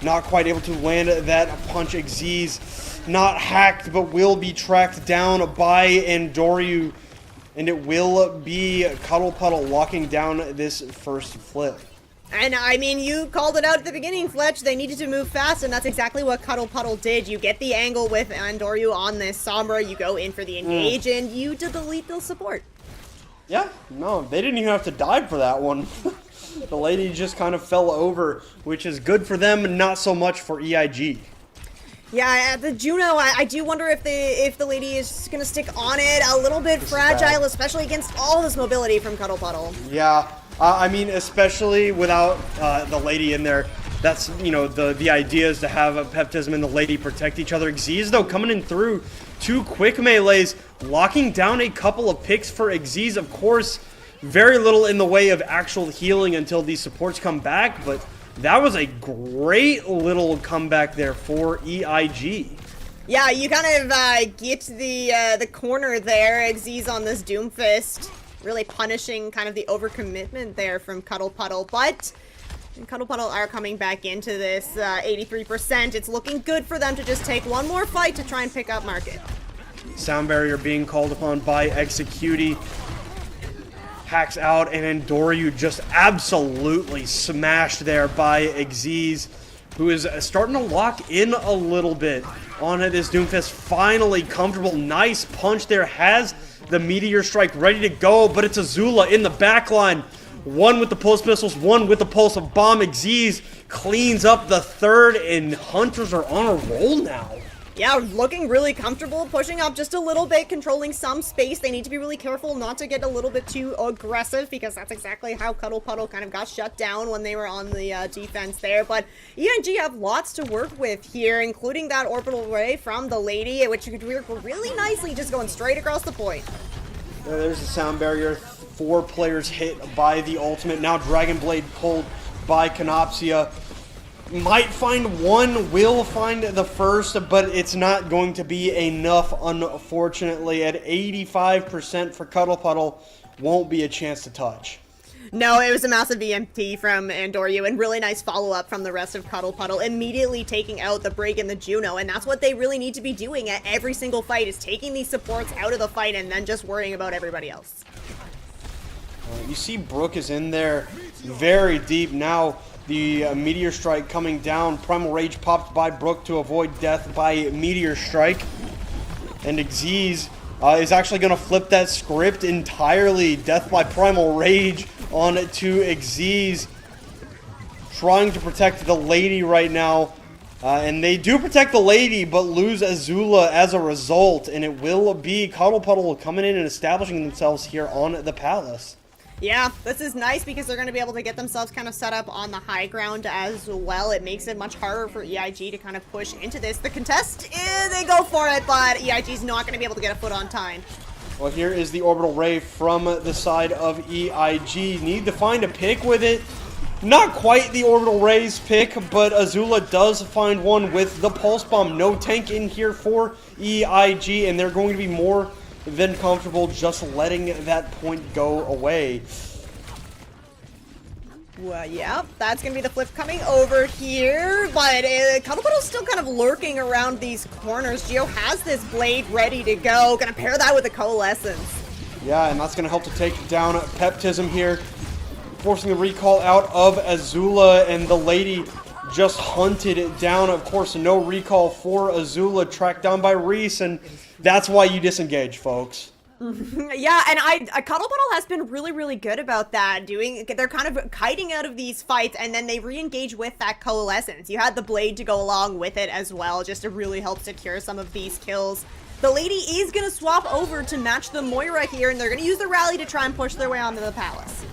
Not quite able to land that punch. Xyz not hacked, but will be tracked down by Andorio. And it will be Cuddle Puddle locking down this first flip. And I mean, you called it out at the beginning, Fletch. They needed to move fast, and that's exactly what Cuddle Puddle did. You get the angle with Andorio on this Sombra, you go in for the engage, and you delete the support. Yeah, no, they didn't even have to dive for that one. The lady just kind of fell over, which is good for them, not so much for EIG. Yeah, the Juno, I do wonder if the lady is going to stick on it. A little bit fragile, especially against all this mobility from Cuddle Puddle. Yeah. I mean, especially without the lady in there. That's, you know, the idea is to have a Peptism and the lady protect each other. Xyz, though, coming in through 2 quick melees, locking down a couple of picks for Xyz. Of course, very little in the way of actual healing until these supports come back, but that was a great little comeback there for EIG. Yeah, you kind of get the corner there. Xyz on this Doomfist. Really punishing kind of the overcommitment there from Cuddle Puddle, but Cuddle Puddle are coming back into this 83%. It's looking good for them to just take one more fight to try and pick up market. Sound barrier being called upon by Executi. Hacks out, and Andorio just absolutely smashed there by Xyz, who is starting to lock in a little bit on this Doomfist. Finally comfortable. Nice punch there. Has the Meteor Strike ready to go, but it's Azula in the back line. One with the pulse pistols, one with the pulse of bomb. Xyz cleans up the third, and Hunters are on a roll now. Yeah, looking really comfortable, pushing up just a little bit, controlling some space. They need to be really careful not to get a little bit too aggressive, because that's exactly how Cuddle Puddle kind of got shut down when they were on the defense there. But EIG have lots to work with here, including that orbital ray from the lady, which could work really nicely just going straight across the point. There's the sound barrier. 4 players hit by the ultimate. Now Dragon Blade pulled by Canopsia. Might find one, will find the first, but it's not going to be enough, unfortunately. At 85% for Cuddle Puddle, won't be a chance to touch. No, it was a massive EMP from Andorio, and really nice follow-up from the rest of Cuddle Puddle, immediately taking out the Brig and the Juno, and that's what they really need to be doing at every single fight, is taking these supports out of the fight and then just worrying about everybody else. You see Brook is in there very deep now. The Meteor Strike coming down. Primal Rage popped by Brook to avoid death by Meteor Strike. And Xyz is actually going to flip that script entirely. Death by Primal Rage on to Xyz. Trying to protect the lady right now. And they do protect the lady, but lose Azula as a result. And it will be Cuddle Puddle coming in and establishing themselves here on the Palace. Yeah, this is nice because they're going to be able to get themselves kind of set up on the high ground as well. It makes it much harder for EIG to kind of push into this. The contest, they go for it, but EIG's not going to be able to get a foot on time. Well, here is the orbital ray from the side of EIG. Need to find a pick with it. Not quite the orbital ray's pick, but Azula does find one with the pulse bomb. No tank in here for EIG, and they're going to be more than comfortable just letting that point go away. Well, yeah, that's going to be the flip coming over here, but Cuddle Puddle's still kind of lurking around these corners. Geo has this blade ready to go. Going to pair that with the Coalescence. Yeah, and that's going to help to take down Peptism here, forcing the recall out of Azula, and the lady just hunted it down. Of course, no recall for Azula, tracked down by Reese, and that's why you disengage, folks. Yeah, and Cuddle Puddle has been really, really good about that. They're kind of kiting out of these fights, and then they re-engage with that Coalescence. You had the blade to go along with it as well, just to really help secure some of these kills. The lady is going to swap over to match the Moira here, and they're going to use the rally to try and push their way onto the Palace.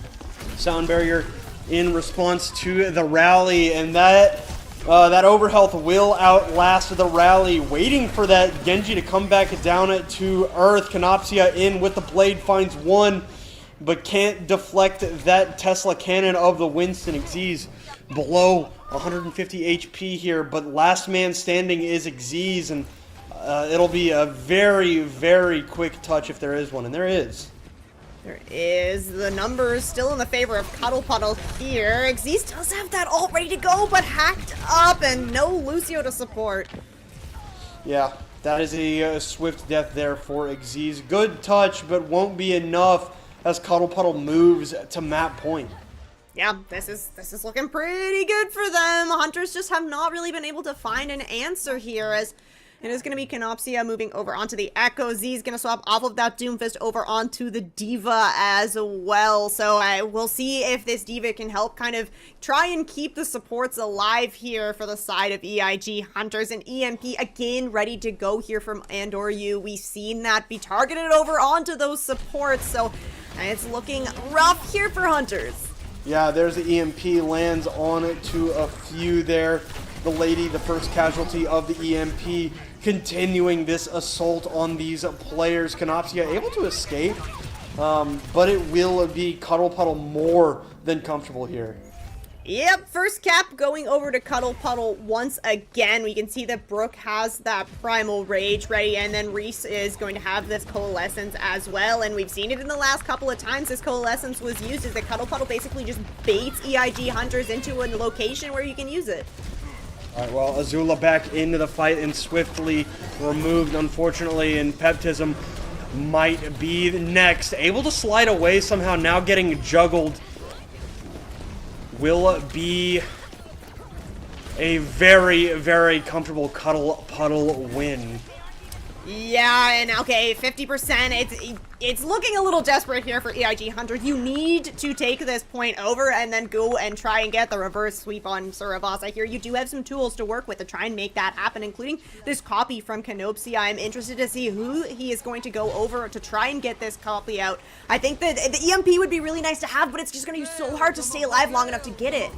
Sound barrier in response to the rally, and that That overhealth will outlast the rally. Waiting for that Genji to come back down to earth. Canopsia in with the blade, finds one, but can't deflect that Tesla cannon of the Winston. Xyz below 150 HP here, but last man standing is Xyz, and it'll be a very, very quick touch if there is one, and there is. There is. The numbers still in the favor of Cuddle Puddle here. Xyz does have that ult ready to go, but hacked up and no Lucio to support. Yeah, that is a swift death there for Xyz. Good touch, but won't be enough as Cuddle Puddle moves to map point. Yeah, this is looking pretty good for them. Hunters just have not really been able to find an answer here, as it is going to be Canopsia moving over onto the Echo. Z is going to swap off of that Doomfist over onto the Diva as well. So we'll see if this Diva can help kind of try and keep the supports alive here for the side of EIG. Hunters and EMP again ready to go here from Andoryu. We've seen that be targeted over onto those supports. So it's looking rough here for Hunters. Yeah, there's the EMP, lands on it to a few there. The lady, the first casualty of the EMP, continuing this assault on these players. Canopsia able to escape, but it will be Cuddle Puddle more than comfortable here. Yep, first cap going over to Cuddle Puddle once again. We can see that Brooke has that Primal Rage ready, and then Reese is going to have this Coalescence as well. And we've seen it in the last couple of times this Coalescence was used, is that Cuddle Puddle basically just baits EIG Hunters into a location where you can use it. Alright, well, Azula back into the fight and swiftly removed, unfortunately, and Peptism might be next. Able to slide away somehow, now getting juggled. Will be a very, very comfortable Cuddle Puddle win. Yeah, and okay, 50%. It's looking a little desperate here for EIG Hunter. You need to take this point over and then go and try and get the reverse sweep on Suravasa here. You do have some tools to work with to try and make that happen, including this copy from Canopsia. I'm interested to see who he is going to go over to try and get this copy out. I think that the EMP would be really nice to have, but it's just going to be so hard to stay alive long enough to get it.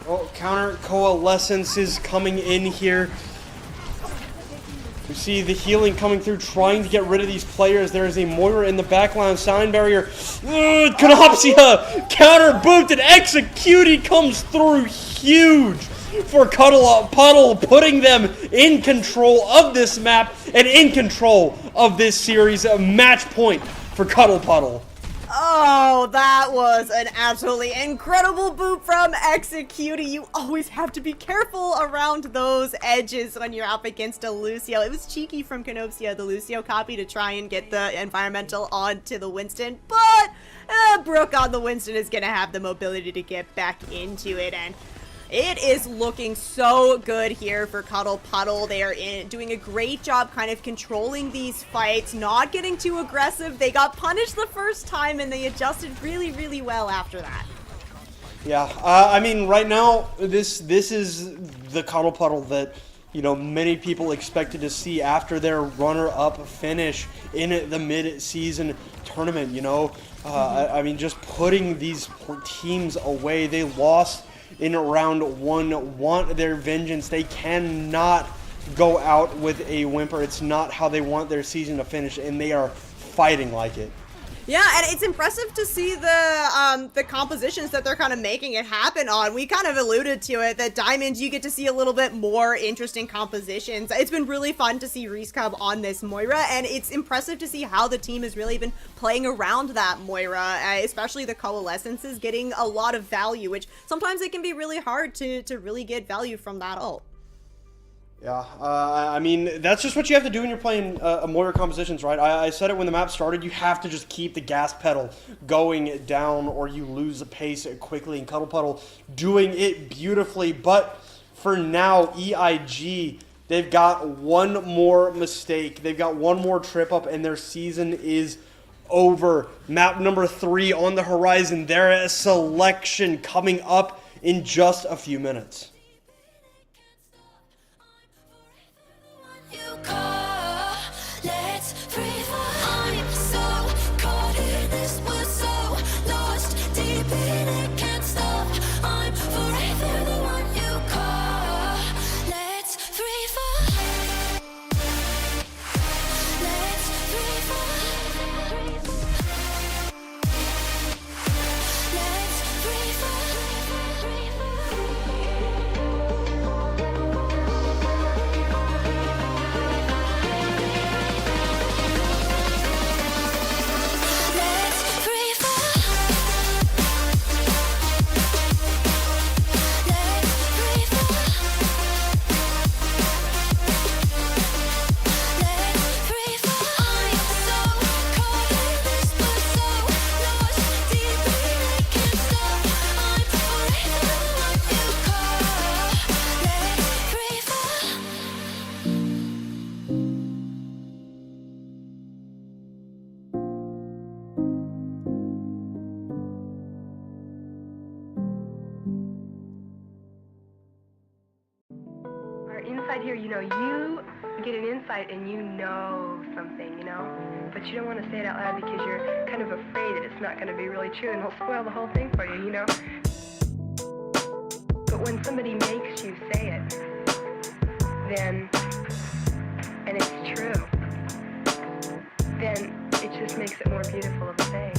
Well, counter Coalescence is coming in here. We see the healing coming through, trying to get rid of these players. There is a Moira in the backline, sign barrier. Canopsia counter booped and executed, comes through huge for Cuddle Puddle, putting them in control of this map and in control of this series. A match point for Cuddle Puddle. Oh, that was an absolutely incredible boop from Executing. You always have to be careful around those edges when you're up against a Lucio. It was cheeky from Canopsia, the Lucio copy, to try and get the environmental onto the Winston, but Brooke on the Winston is going to have the mobility to get back into it, and it is looking so good here for Cuddle Puddle. They are doing a great job kind of controlling these fights, not getting too aggressive. They got punished the first time and they adjusted really, really well after that. Yeah, I mean, right now, this is the Cuddle Puddle that, you know, many people expected to see after their runner-up finish in the mid-season tournament, you know. I mean, just putting these teams away. They lost in round one, want their vengeance. They cannot go out with a whimper. It's not how they want their season to finish, and they are fighting like it. Yeah, and it's impressive to see the compositions that they're kind of making it happen on. We kind of alluded to it, that Diamond, you get to see a little bit more interesting compositions. It's been really fun to see Reese Cub on this Moira, and it's impressive to see how the team has really been playing around that Moira, especially the Coalescence is getting a lot of value, which sometimes it can be really hard to really get value from that ult. Yeah, I mean, that's just what you have to do when you're playing Moira compositions, right? I said it when the map started, you have to just keep the gas pedal going down or you lose the pace quickly, and Cuddle Puddle doing it beautifully. But for now, EIG, they've got one more mistake. They've got one more trip up and their season is over. Map number 3 on the horizon. Their selection coming up in just a few minutes. Deep in it, can't stop. I'm forever the one you call. here, you know, you get an insight and you know something, you know, but you don't want to say it out loud because you're kind of afraid that it's not going to be really true and it'll spoil the whole thing for you, you know. But when somebody makes you say it, then, and it's true, then it just makes it more beautiful of a thing.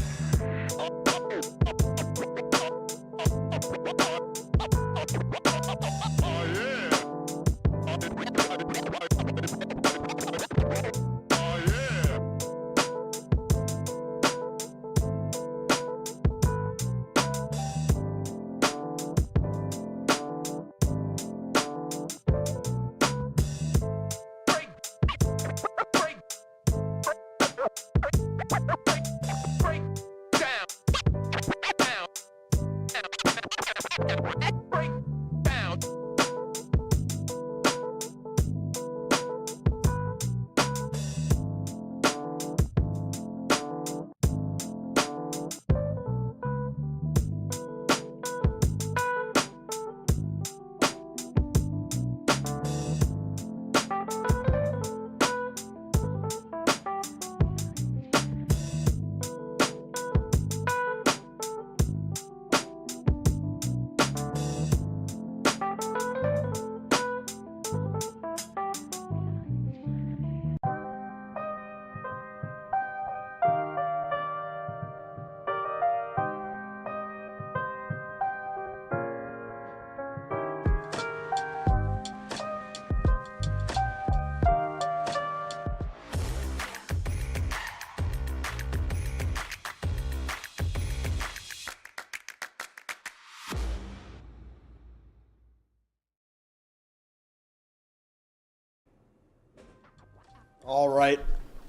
All right,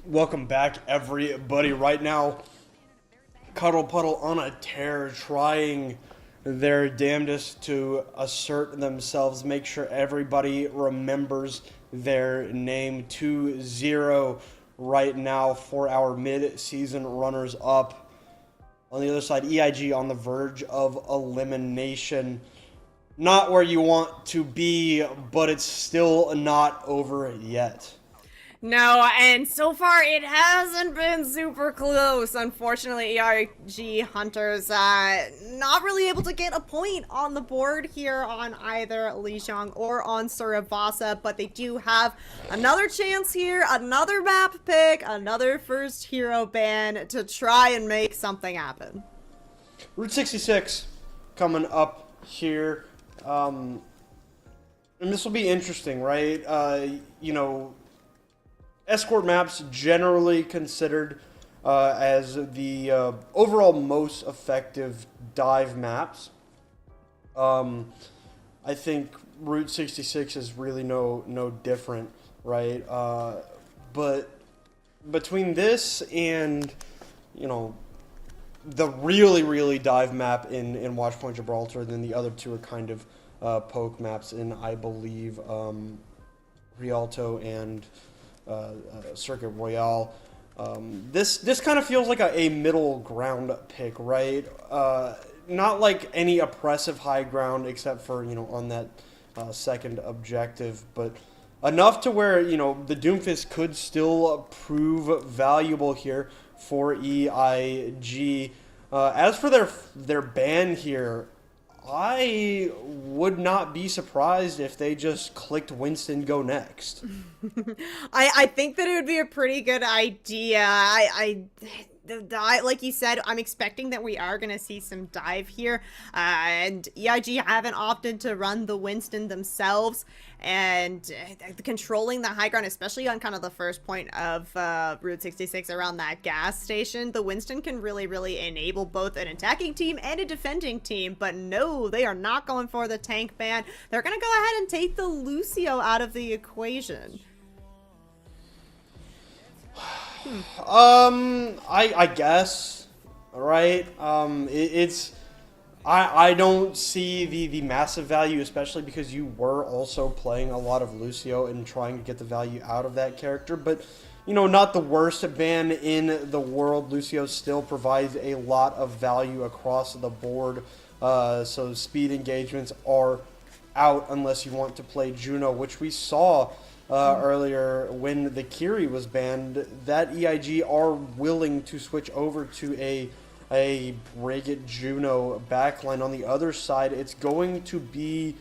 welcome back, everybody. Right now, Cuddle Puddle on a tear, trying their damnedest to assert themselves, make sure everybody remembers their name. 2-0 right now for our mid-season runners-up. On the other side, EIG on the verge of elimination. Not where you want to be, but it's still not over yet. No, and so far it hasn't been super close. Unfortunately, EIG Hunters not really able to get a point on the board here on either Lijiang or on Surabasa, but they do have another chance here, another map pick, another first hero ban to try and make something happen. Route 66 coming up here. And this will be interesting, right? You know, escort maps generally considered as the overall most effective dive maps. I think Route 66 is really no different, right? But between this and, you know, the really dive map in Watchpoint Gibraltar, then the other two are kind of poke maps in, I believe, Rialto and Circuit Royale. This kind of feels like a middle ground pick, right? Not like any oppressive high ground except for, you know, on that second objective, but enough to where, you know, the Doomfist could still prove valuable here for EIG. As for their ban here, I would not be surprised if they just clicked Winston go next. I think that it would be a pretty good idea. Like you said, I'm expecting that we are going to see some dive here, and EIG haven't opted to run the Winston themselves, and controlling the high ground, especially on kind of the first point of Route 66 around that gas station, the Winston can really enable both an attacking team and a defending team. But no, they are not going for the tank ban. They're going to go ahead and take the Lucio out of the equation. I guess, right? I don't see the massive value, especially because you were also playing a lot of Lucio and trying to get the value out of that character. But, you know, not the worst ban in the world. Lucio still provides a lot of value across the board. So speed engagements are out unless you want to play Juno, which we saw earlier when the Kiri was banned, that EIG are willing to switch over to a Brig Juno backline. On the other side, it's going to be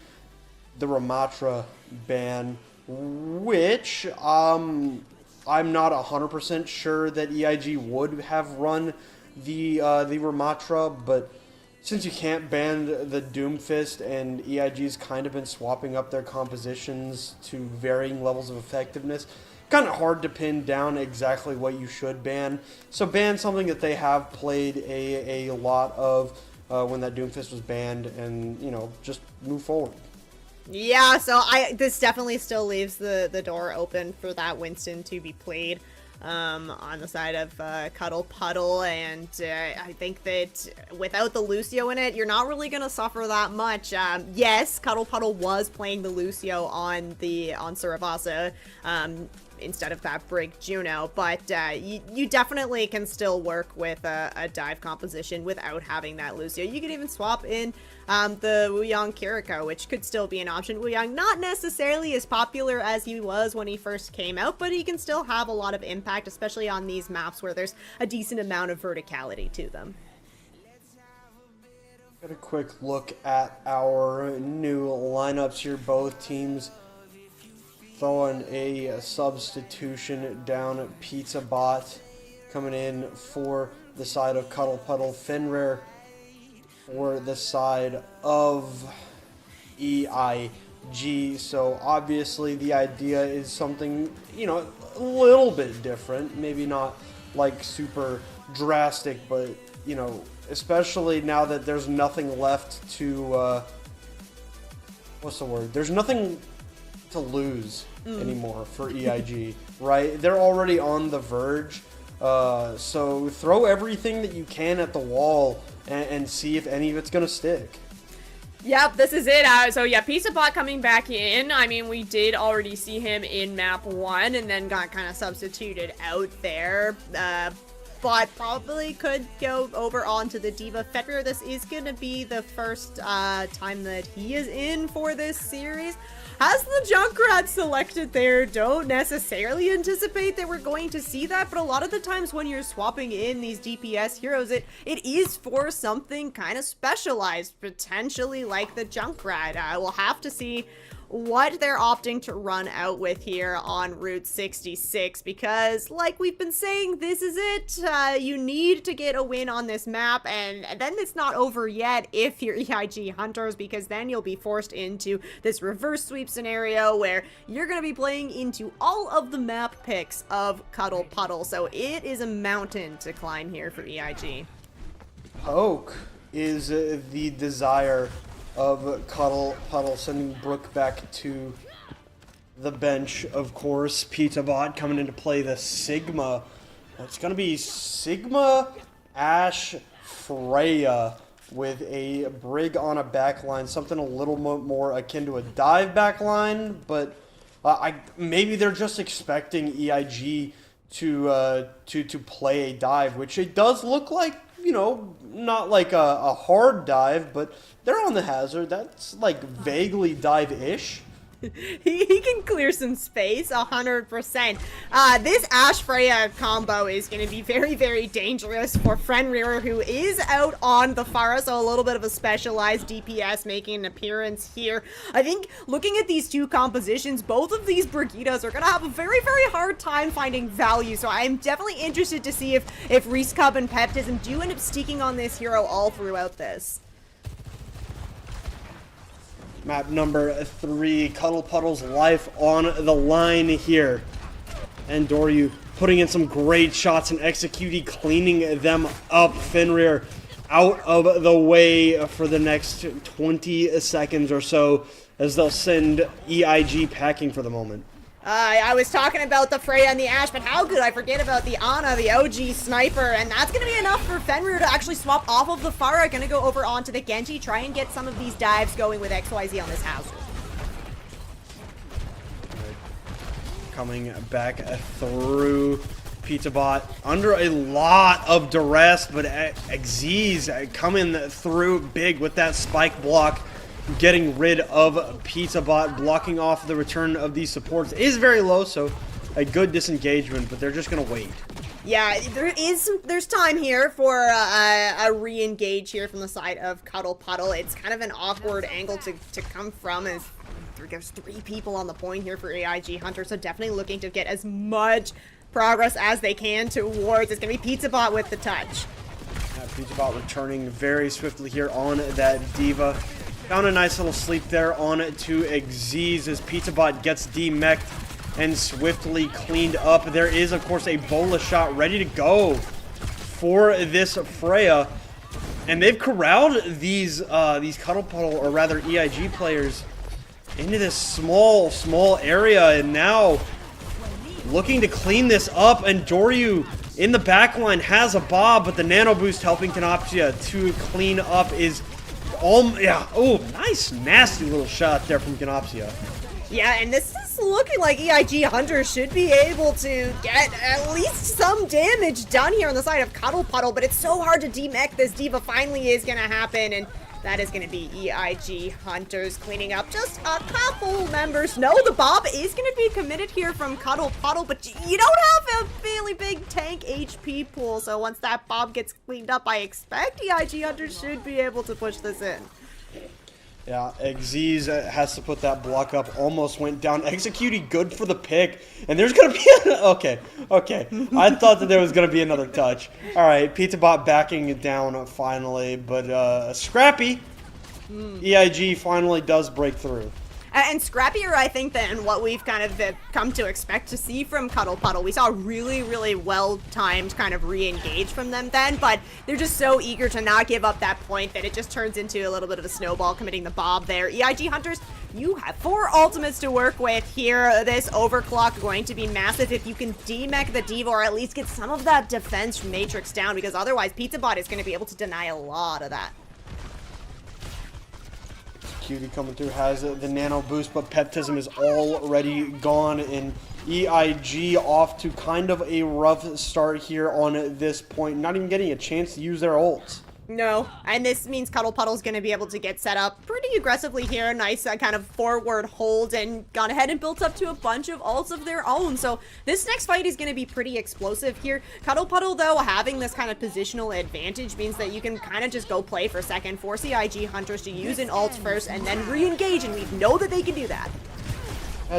the Ramatra ban, which I'm not 100% sure that EIG would have run the Ramatra, but since you can't ban the Doomfist and EIG's kind of been swapping up their compositions to varying levels of effectiveness, kind of hard to pin down exactly what you should ban. So ban something that they have played a lot of when that Doomfist was banned, and, you know, just move forward. Yeah, so this definitely still leaves the door open for that Winston to be played on the side of Cuddle Puddle, and I think that without the Lucio in it, you're not really going to suffer that much. Yes, Cuddle Puddle was playing the Lucio on Surabasa instead of that Brig Juno, but you definitely can still work with a dive composition without having that Lucio. You could even swap in the Wuyong Kiriko, which could still be an option. Wuyong, not necessarily as popular as he was when he first came out, but he can still have a lot of impact, especially on these maps where there's a decent amount of verticality to them. Got a quick look at our new lineups here. Both teams throwing a substitution down at Pizza Bot, coming in for the side of Cuddle Puddle, Fenrir for the side of EIG. So obviously the idea is something, you know, a little bit different, maybe not like super drastic, but, you know, especially now that there's nothing left to what's the word? There's nothing to lose anymore for EIG, right? They're already on the verge, so throw everything that you can at the wall and see if any of it's gonna stick. Yep, this is it. So yeah, Pizza Bot coming back in. I mean, we did already see him in map 1 and then got kind of substituted out there. But probably could go over onto the Diva Fenrir. This is going to be the first time that he is in for this series. Has the Junkrat selected there? Don't necessarily anticipate that we're going to see that, but a lot of the times when you're swapping in these DPS heroes, it is for something kind of specialized, potentially like the Junkrat. We'll have to see what they're opting to run out with here on Route 66, because like we've been saying, this is it. You need to get a win on this map, and then it's not over yet if you're EIG Hunters, because then you'll be forced into this reverse sweep scenario where you're going to be playing into all of the map picks of Cuddle Puddle. So it is a mountain to climb here for EIG. Poke is the desire of Cuddle Puddle, sending Brooke back to the bench, of course. Pizza Bot coming into play the Sigma. It's going to be Sigma Ash Freya with a Brig on a backline, something a little more akin to a dive backline, but maybe they're just expecting EIG to play a dive, which it does look like, you know, not like a hard dive, but they're on the hazard. That's like vaguely dive-ish. He can clear some space, 100%. This Ash Freya combo is going to be very, very dangerous for Fenrir, who is out on the Pharah, so a little bit of a specialized DPS making an appearance here. I think looking at these two compositions, both of these Brigidas are going to have a very, very hard time finding value, so I'm definitely interested to see if Reese Cub and Peptism do end up sticking on this hero all throughout this. Map number 3, Cuddle Puddle's life on the line here. And Doryu putting in some great shots and Execute cleaning them up. Fenrir out of the way for the next 20 seconds or so as they'll send EIG packing for the moment. I was talking about the Freya and the Ash, but how could I forget about the Ana, the OG sniper? And that's going to be enough for Fenrir to actually swap off of the Pharah. Going to go over onto the Genji, try and get some of these dives going with XYZ on this hazard. Coming back through, Pizza Bot under a lot of duress, but Xyz coming through big with that spike block getting rid of Pizza Bot, blocking off the return of these supports is very low, so a good disengagement, but they're just gonna wait. Yeah, there's time here for a re-engage here from the side of Cuddle Puddle. It's kind of an awkward angle to come from, as there's 3 people on the point here for EIG Hunter, so definitely looking to get as much progress as they can towards. It's gonna be Pizza Bot with the touch. Pizza Bot returning very swiftly here on that Diva. Found a nice little sleep there on to Xyz as Pizza Bot gets demech'd and swiftly cleaned up. There is, of course, a bola shot ready to go for this Freya. And they've corralled these Cuddle Puddle, or rather EIG players, into this small area. And now looking to clean this up. And Doryu in the backline has a Bob, but the Nano Boost helping Canopsia to clean up is... yeah, oh, nice, nasty little shot there from Canopsia. Yeah, and this is looking like EIG Hunter should be able to get at least some damage done here on the side of Cuddle Puddle, but it's so hard to demech this Diva. Finally is going to happen, and that is going to be EIG Hunters cleaning up just a couple members. No, the Bob is going to be committed here from Cuddle Puddle, but you don't have a fairly big tank HP pool, so once that Bob gets cleaned up, I expect EIG Hunters should be able to push this in. Yeah, Xyz has to put that block up. Almost went down. Executing good for the pick. And there's going to be... Okay. I thought that there was going to be another touch. All right, Pizza Bot backing it down finally. But Scrappy, EIG finally does break through. And scrappier, I think, than what we've kind of come to expect to see from Cuddle Puddle. We saw really, really well-timed kind of re-engage from them then, but they're just so eager to not give up that point that it just turns into a little bit of a snowball, committing the Bob there. EIG Hunters, you have 4 ultimates to work with here. This overclock going to be massive if you can demech the Diva, or at least get some of that defense matrix down, because otherwise Pizza Bot is going to be able to deny a lot of that. Cutie coming through has the Nano Boost, but Peptism is already gone, and EIG off to kind of a rough start here on this point, not even getting a chance to use their ults. No, and this means Cuddle Puddle's going to be able to get set up pretty aggressively here. Nice kind of forward hold, and gone ahead and built up to a bunch of ults of their own. So this next fight is going to be pretty explosive here. Cuddle Puddle, though, having this kind of positional advantage means that you can kind of just go play for second, force EIG Hunters to use an ult first, and then re-engage, and we know that they can do that.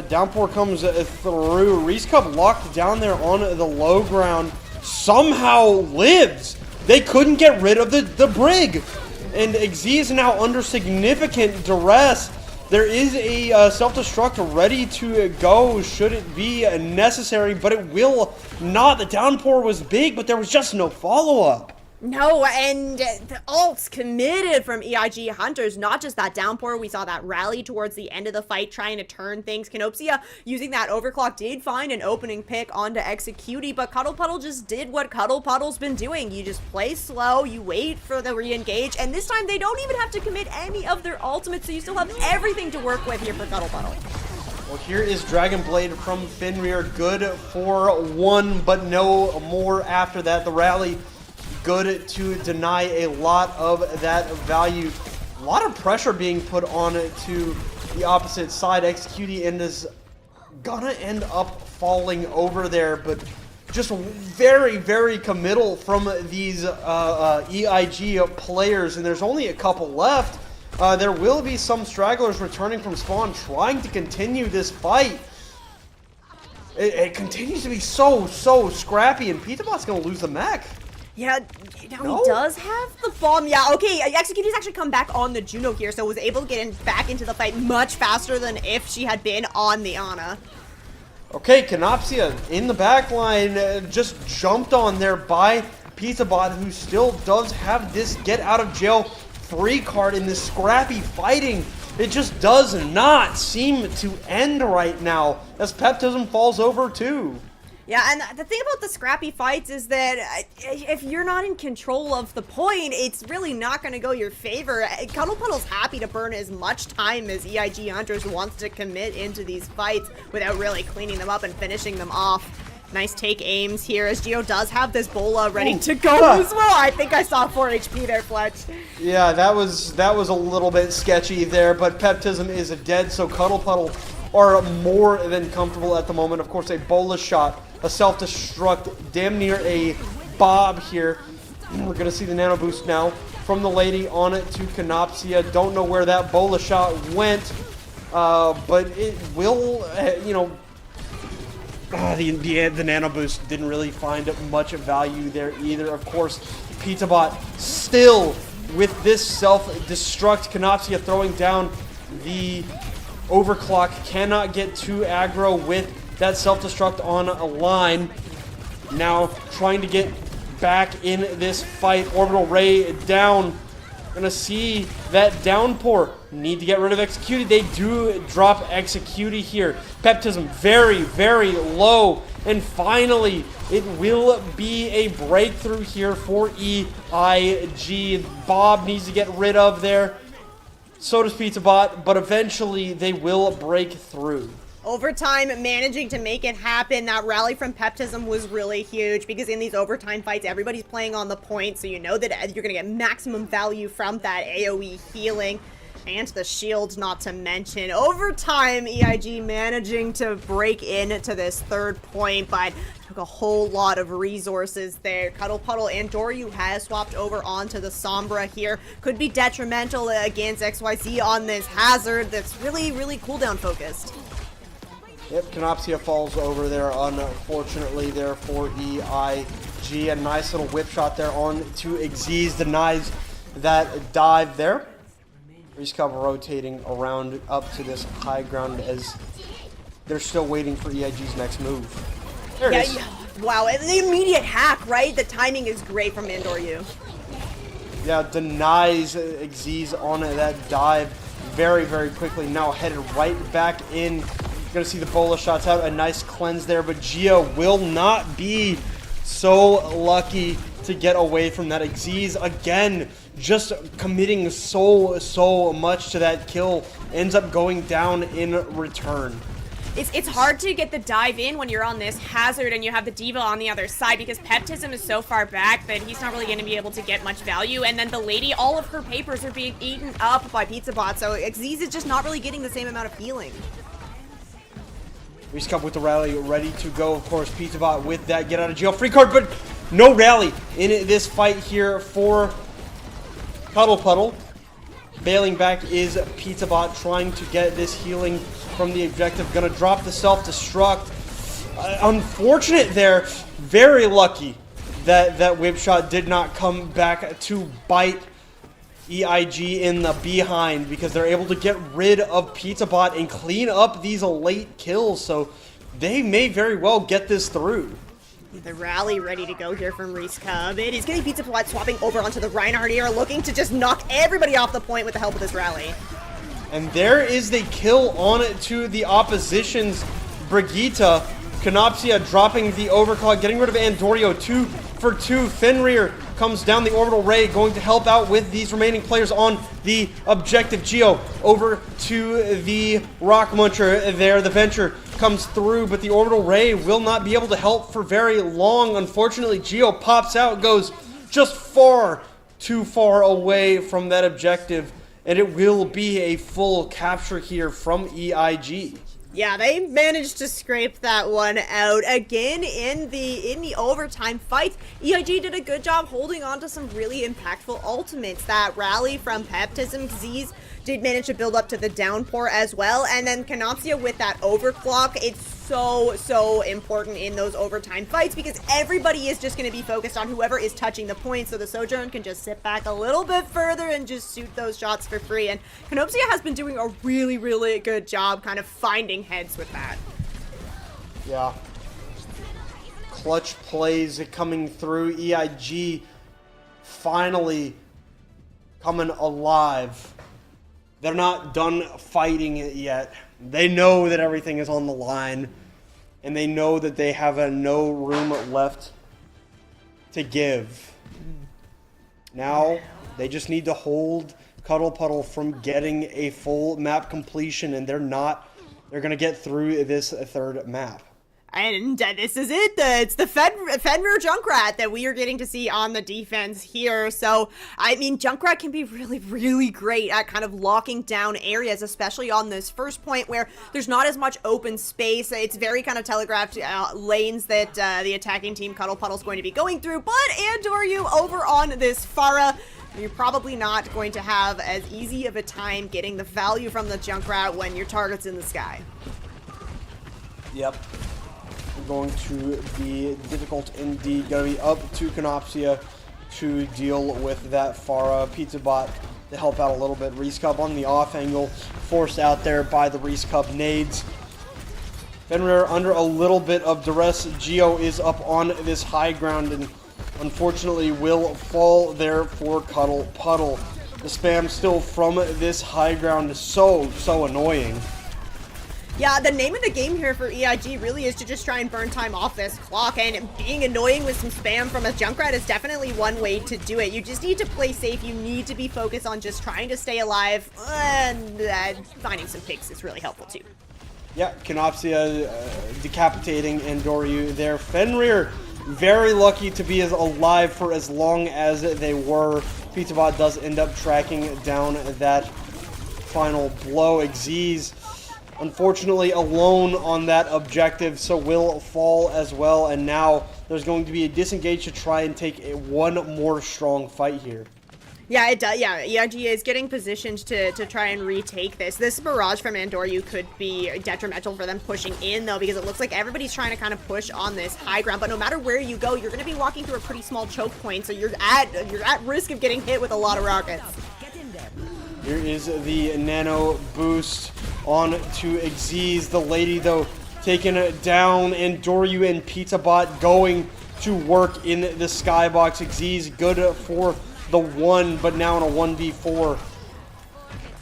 Downpour comes through. Reese Cup locked down there on the low ground. Somehow lives. They couldn't get rid of the Brig. And Xyz is now under significant duress. There is a self-destruct ready to go should it be necessary, but it will not. The downpour was big, but there was just no follow-up. No, and the ults committed from EIG Hunters, not just that downpour. We saw that rally towards the end of the fight, trying to turn things. Canopsia, using that overclock, did find an opening pick onto Executi, but Cuddle Puddle just did what Cuddle Puddle's been doing. You just play slow, you wait for the re-engage, and this time they don't even have to commit any of their ultimates, so you still have everything to work with here for Cuddle Puddle. Well, here is Dragon Blade from Fenrir, good for 1, but no more after that. The rally good to deny a lot of that value. A lot of pressure being put on to the opposite side. Executi is gonna end up falling over there, but just very, very committal from these EIG players, and there's only a couple left. There will be some stragglers returning from spawn trying to continue this fight. It continues to be so scrappy, and Pizza Bot's gonna lose the mech. Yeah, now he does have the bomb. Yeah, okay, Executi's actually come back on the Juno here, so was able to get back into the fight much faster than if she had been on the Ana. Okay, Canopsia in the back line just jumped on there by Pizza Bot, who still does have this get out of jail free card in this scrappy fighting. It just does not seem to end right now as Peptism falls over too. Yeah, and the thing about the scrappy fights is that if you're not in control of the point, it's really not going to go your favor. Cuddle Puddle's happy to burn as much time as EIG Hunters wants to commit into these fights without really cleaning them up and finishing them off. Nice take aims here as Geo does have this bola ready to go as well. I think I saw 4 HP there, Fletch. Yeah, that was a little bit sketchy there, but Peptism is dead, so Cuddle Puddle are more than comfortable at the moment. Of course, a bola shot, a self-destruct, damn near a bob here. We're going to see the nano boost now from the lady on it to Canopsia. Don't know where that bola shot went, but it will, you know, the nano boost didn't really find much value there either. Of course, PizzaBot still with this self-destruct. Canopsia throwing down the overclock, cannot get too aggro with that self-destruct on a line. Now trying to get back in this fight. Orbital Ray down. Gonna see that downpour. Need to get rid of Executed. They do drop Executed here. Peptism very, very low. And finally, it will be a breakthrough here for EIG. Bob needs to get rid of there. So does PizzaBot, but eventually they will break through. Overtime managing to make it happen. That rally from Peptism was really huge because in these overtime fights, everybody's playing on the point, so you know that you're going to get maximum value from that AoE healing and the shield, not to mention. Overtime, EIG managing to break into this third point, but took a whole lot of resources there. Cuddle Puddle and Doryu has swapped over onto the Sombra here. Could be detrimental against XYZ on this hazard that's really, really cooldown focused. Yep, Canopsia falls over there, unfortunately, there for EIG. A nice little whip shot there on to Xyz, denies that dive there. Rescup rotating around up to this high ground as they're still waiting for EIG's next move. There it is. Yeah, wow, and the immediate hack, right? The timing is great from Doryu. Yeah, denies Xyz on that dive very, very quickly. Now headed right back in. Gonna see the bola shots out. A nice cleanse there, but Geo will not be so lucky to get away from that. Xyz again just committing so much to that kill, ends up going down in return. It's hard to get the dive in when you're on this hazard and you have the Diva on the other side because Peptism is so far back that he's not really going to be able to get much value. And then the lady, all of her papers are being eaten up by PizzaBot, so Xyz is just not really getting the same amount of healing. Rescup with the rally ready to go. Of course, PizzaBot with that get out of jail free card, but no rally in this fight here for Cuddle Puddle. Bailing back is PizzaBot, trying to get this healing from the objective. Gonna drop the self-destruct. Unfortunate there. Very lucky that that whip shot did not come back to bite EIG in the behind, because they're able to get rid of PizzaBot and clean up these late kills, so they may very well get this through. The rally ready to go here from Rescup. It is getting PizzaBot swapping over onto the Reinhardt here, looking to just knock everybody off the point with the help of this rally. And there is the kill on to the opposition's Brigitte. Canopsia dropping the overclock, getting rid of Andorio. 2 for 2. Fenrir comes down the orbital ray, going to help out with these remaining players on the objective. Geo over to the Rock Muncher there. The Venture comes through, but the orbital ray will not be able to help for very long. Unfortunately, Geo pops out, goes just far too far away from that objective, and it will be a full capture here from EIG. Yeah, they managed to scrape that one out. Again, in the overtime fights, EIG did a good job holding on to some really impactful ultimates. That rally from Peptism, Xyz did manage to build up to the downpour as well, and then Canopsia with that overclock. It's so important in those overtime fights because everybody is just going to be focused on whoever is touching the point, so the Sojourn can just sit back a little bit further and just shoot those shots for free. And Canopsia has been doing a really good job kind of finding heads with that. Yeah. Clutch plays coming through. EIG finally coming alive. They're not done fighting it yet. They know that everything is on the line, and they know that they have no room left to give. Now, they just need to hold Cuddle Puddle from getting a full map completion, and they're not. They're going to get through this third map. And this is it. It's the Fenrir Junkrat that we are getting to see on the defense here. So, I mean, Junkrat can be really, really great at kind of locking down areas, especially on this first point where there's not as much open space. It's very kind of telegraphed lanes that the attacking team Cuddle Puddle is going to be going through. But Andoryu over on this Pharah, you're probably not going to have as easy of a time getting the value from the Junkrat when your target's in the sky. Yep. Going to be difficult indeed. Going to be up to Canopsia to deal with that Pharah. Pizza Bot to help out a little bit. Reese Cup on the off angle, forced out there by the Reese Cup nades. Fenrir under a little bit of duress. Geo is up on this high ground and unfortunately will fall there for Cuddle Puddle. The spam still from this high ground is so annoying. Yeah, the name of the game here for EIG really is to just try and burn time off this clock, and being annoying with some spam from a Junkrat is definitely one way to do it. You just need to play safe. You need to be focused on just trying to stay alive, and finding some picks is really helpful too. Yeah, Canopsia decapitating Andoryu there. Fenrir very lucky to be alive for as long as they were. PizzaBot does end up tracking down that final blow. Xyz, unfortunately, alone on that objective, so will fall as well. And now there's going to be a disengage to try and take one more strong fight here. Yeah, it does. Yeah, EIG is getting positioned to try and retake this. This barrage from Andoryu could be detrimental for them pushing in, though, because it looks like everybody's trying to kind of push on this high ground. But no matter where you go, you're going to be walking through a pretty small choke point, so you're at risk of getting hit with a lot of rockets. Here is the nano boost on to Xyz. The lady, though, taken down. Andoryu and PizzaBot going to work in the skybox. Xyz good for the one, but now in a 1v4.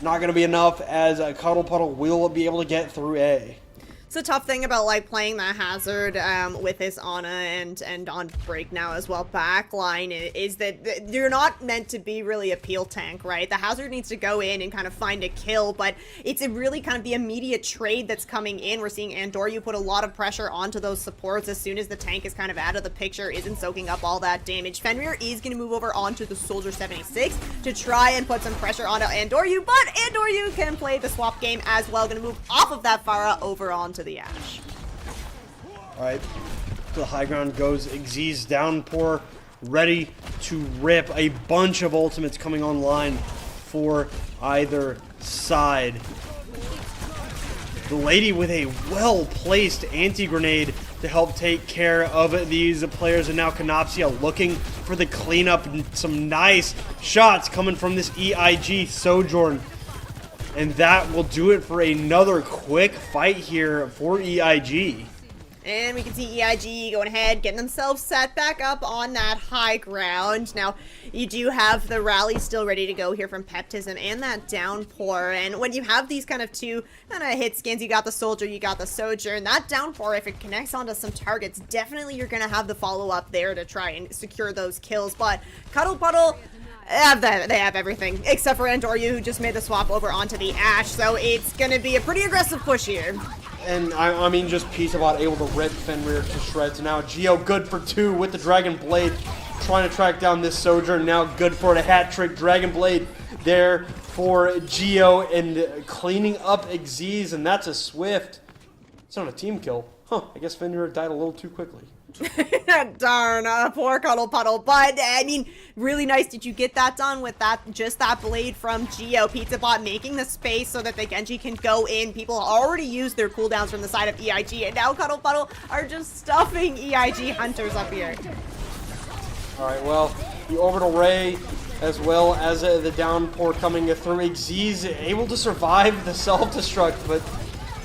Not going to be enough as Cuddle Puddle will be able to get through A. It's a tough thing about like playing that Hazard with this Ana and on break now as well backline is that you're not meant to be really a peel tank, right? The Hazard needs to go in and kind of find a kill, but it's a really kind of the immediate trade that's coming in. We're seeing Andoryu put a lot of pressure onto those supports as soon as the tank is kind of out of the picture, isn't soaking up all that damage. Fenrir is going to move over onto the Soldier 76 to try and put some pressure onto Andoryu, but Andoryu can play the swap game as well. Going to move off of that Pharah over onto the Ash. Alright, to the high ground goes Xyz. Downpour ready to rip. A bunch of ultimates coming online for either side. The lady with a well-placed anti-grenade to help take care of these players, and now Canopsia looking for the cleanup. Some nice shots coming from this EIG Sojourn. And that will do it for another quick fight here for EIG. And we can see EIG going ahead, getting themselves set back up on that high ground. Now, you do have the rally still ready to go here from Peptism and that Downpour. And when you have these kind of two kind of hit skins, you got the Soldier, you got the Sojourn. That Downpour, if it connects onto some targets, definitely you're going to have the follow-up there to try and secure those kills. But Cuddle Puddle, they have everything, except for Andoryu, who just made the swap over onto the Ash. So it's going to be a pretty aggressive push here. And I mean, just PizzaBot able to rip Fenrir to shreds. Now Geo good for 2 with the Dragon Blade, trying to track down this Sojourn. Now good for a hat trick. Dragon Blade there for Geo and cleaning up Xyz, and that's a Swift. It's not a team kill. Huh, I guess Fenrir died a little too quickly. Darn, poor Cuddle Puddle. But, I mean, really nice. Did you get that done with just that blade from Geo? PizzaBot making the space so that the Genji can go in. People already used their cooldowns from the side of EIG, and now Cuddle Puddle are just stuffing EIG hunters up here. Alright, well, the Orbital Ray as well as the Downpour coming through. Xyz able to survive the self-destruct, but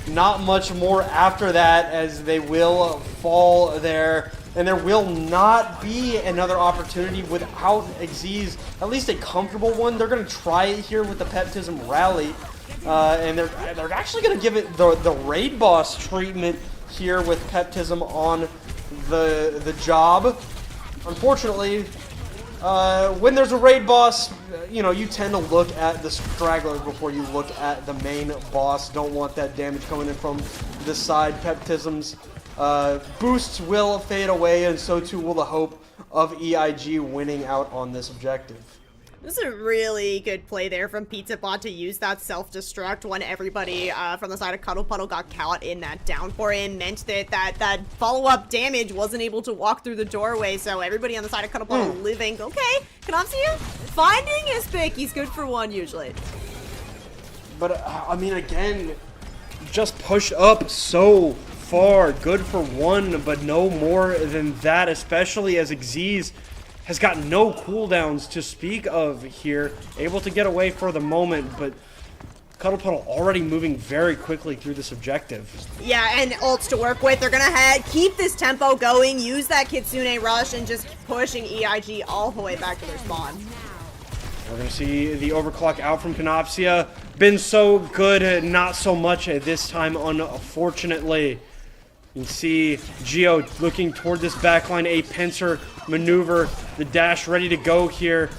not much more after that, as they will fall there. And there will not be another opportunity without Xyz, at least a comfortable one. They're going to try it here with the Peptism Rally. And they're actually going to give it the raid boss treatment here with Peptism on the job. Unfortunately, when there's a raid boss, you know, you tend to look at the stragglers before you look at the main boss. Don't want that damage coming in from this side. Peptism's boosts will fade away, and so too will the hope of EIG winning out on this objective. This is a really good play there from PizzaBot to use that self-destruct when everybody from the side of Cuddle Puddle got caught in that downpour. It meant that follow-up damage wasn't able to walk through the doorway, so everybody on the side of Cuddle Puddle living. Okay, Canopsia finding his pick. He's good for one usually. But, I mean, again, just pushed up so far. Good for one, but no more than that, especially as Xyz has got no cooldowns to speak of here. Able to get away for the moment, but Cuddle Puddle already moving very quickly through this objective. Yeah, and ults to work with. They're gonna keep this tempo going, use that Kitsune rush, and just pushing EIG all the way back to their spawn. We're gonna see the overclock out from Canopsia. Been so good, not so much at this time, unfortunately. You can see Geo looking toward this backline, a pincer maneuver, the dash ready to go here.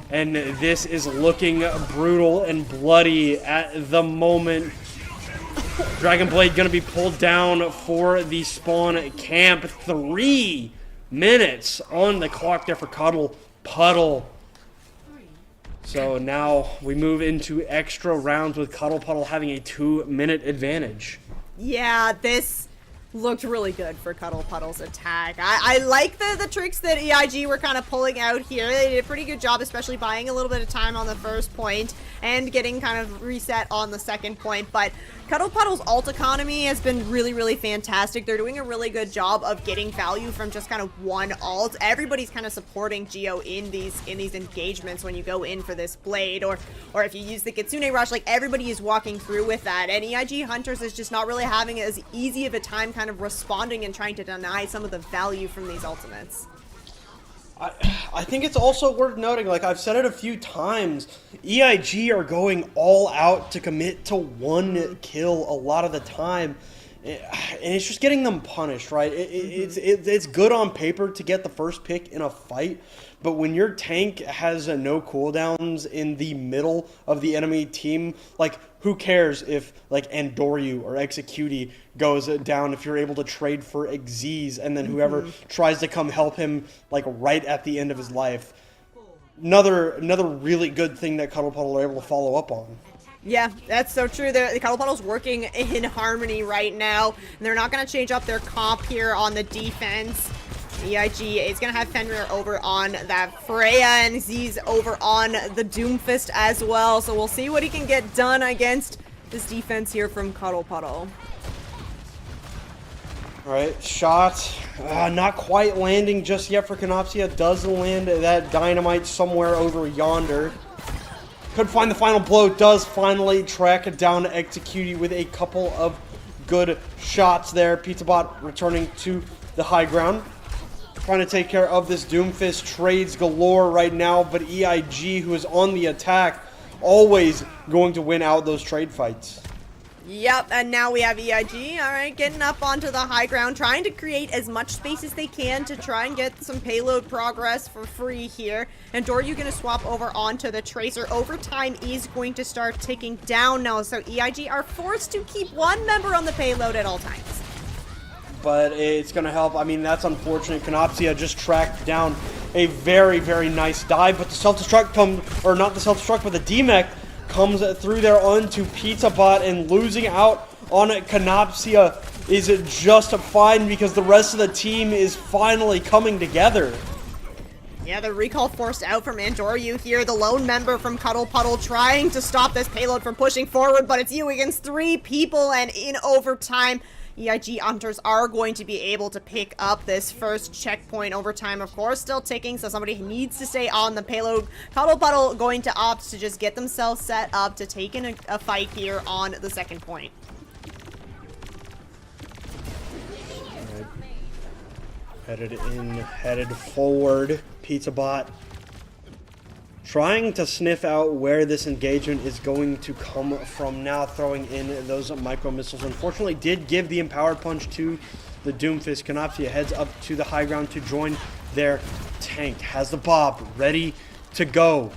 And this is looking brutal and bloody at the moment. Dragon Blade gonna be pulled down for the spawn camp. 3 minutes on the clock there for Cuddle Puddle. So now we move into extra rounds with Cuddle Puddle having a 2-minute advantage. Yeah, this looked really good for Cuddle Puddle's attack. I like the tricks that EIG were kind of pulling out here. They did a pretty good job, especially buying a little bit of time on the first point and getting kind of reset on the second point. But Cuddle Puddle's ult economy has been really, really fantastic. They're doing a really good job of getting value from just kind of one ult. Everybody's kind of supporting Geo in these engagements when you go in for this blade, or if you use the Kitsune rush, like everybody is walking through with that. And EIG Hunters is just not really having as easy of a time kind of responding and trying to deny some of the value from these ultimates. I think it's also worth noting, like I've said it a few times, EIG are going all out to commit to one kill a lot of the time, and it's just getting them punished, right? It's good on paper to get the first pick in a fight, but when your tank has no cooldowns in the middle of the enemy team, like who cares if like Andoryu or Execute goes down if you're able to trade for Xyz and then whoever tries to come help him like right at the end of his life. Another really good thing that Cuddle Puddle are able to follow up on. Yeah, that's so true. The Cuddle Puddle's working in harmony right now, and they're not going to change up their comp here on the defense. EIG is going to have Fenrir over on that Freya, and Z's over on the Doomfist as well. So we'll see what he can get done against this defense here from Cuddle Puddle. All right, shot. Not quite landing just yet for Canopsia. Does land that dynamite somewhere over yonder. Could find the final blow. Does finally track down Execute with a couple of good shots there. PizzaBot returning to the high ground. Trying to take care of this Doomfist. Trades galore right now, but EIG, who is on the attack, always going to win out those trade fights. Yep, and now we have EIG, alright, getting up onto the high ground, trying to create as much space as they can to try and get some payload progress for free here. And Doryu gonna swap over onto the Tracer. Overtime is going to start ticking down now, so EIG are forced to keep one member on the payload at all times. But it's going to help. I mean, that's unfortunate. Canopsia just tracked down a very, very nice dive, but the self-destruct comes, or not the self-destruct, but the DMEC comes through there onto PizzaBot, and losing out on Canopsia is just fine because the rest of the team is finally coming together. Yeah, the recall forced out from Andoryu here, the lone member from Cuddle Puddle trying to stop this payload from pushing forward, but it's you against 3 people, and in overtime, EIG Hunters are going to be able to pick up this first checkpoint. Overtime, of course, still ticking, so somebody needs to stay on the payload. Cuddle Puddle going to opt to just get themselves set up to take in a fight here on the second point. Right. Headed in, headed forward. PizzaBot trying to sniff out where this engagement is going to come from now, throwing in those micro missiles. Unfortunately, did give the empowered punch to the Doomfist. Canopsia heads up to the high ground to join their tank. Has the Bob ready to go.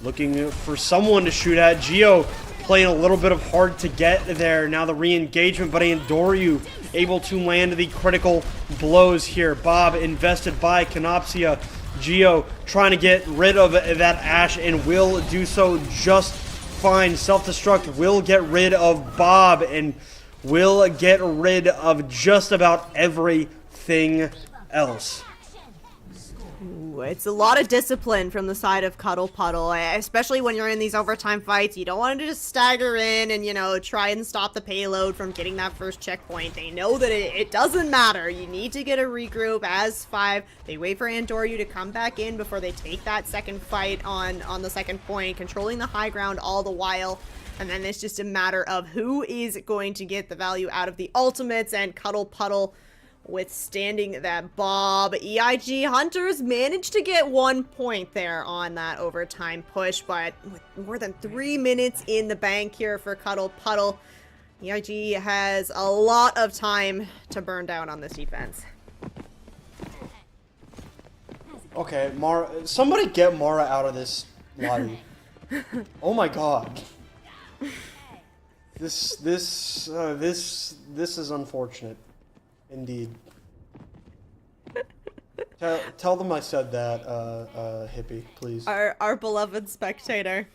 Looking for someone to shoot at. Geo playing a little bit of hard to get there. Now the re-engagement, but Andoryu able to land the critical blows here. Bob invested by Canopsia. Geo trying to get rid of that Ashe and will do so just fine. Self-destruct will get rid of Bob and will get rid of just about everything else. Ooh, it's a lot of discipline from the side of Cuddle Puddle, especially when you're in these overtime fights. You don't want to just stagger in and, you know, try and stop the payload from getting that first checkpoint. They know that it doesn't matter. You need to get a regroup as 5. They wait for Andoryu to come back in before they take that second fight on the second point, controlling the high ground all the while. And then it's just a matter of who is going to get the value out of the ultimates, and Cuddle Puddle withstanding that Bob. EIG Hunters managed to get 1 point there on that overtime push, but with more than 3 minutes in the bank here for Cuddle Puddle, EIG has a lot of time to burn down on this defense. Okay, Mara, somebody get Mara out of this lobby. Oh my god. This is unfortunate. Indeed. Tell them I said that, hippie, please. Our beloved spectator.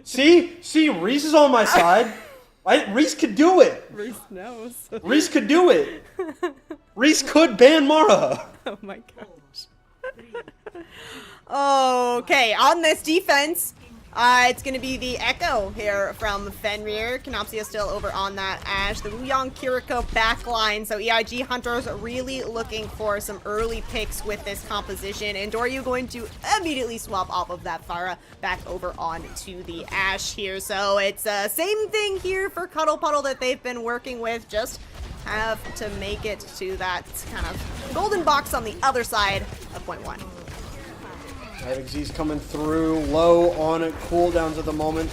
See, Reese is on my side. Reese could do it. Reese knows. Reese could do it. Reese could ban Mara. Oh my gosh. Okay, on this defense, it's going to be the Echo here from Fenrir. Canopsia still over on that Ashe. The Wuyong Kiriko backline. So EIG Hunters really looking for some early picks with this composition. And Doryu going to immediately swap off of that Pharah back over onto the Ashe here. So it's the same thing here for Cuddle Puddle that they've been working with. Just have to make it to that kind of golden box on the other side of point 1. EIG's coming through, low on cooldowns at the moment.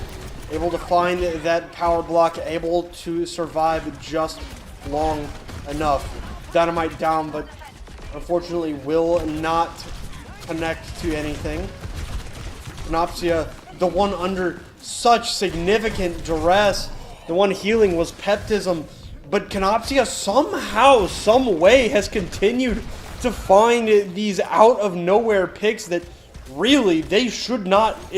Able to find that power block, able to survive just long enough. Dynamite down, but unfortunately will not connect to anything. Canopsia, the one under such significant duress. The one healing was Peptism, but Canopsia somehow, some way has continued to find these out of nowhere picks that really, it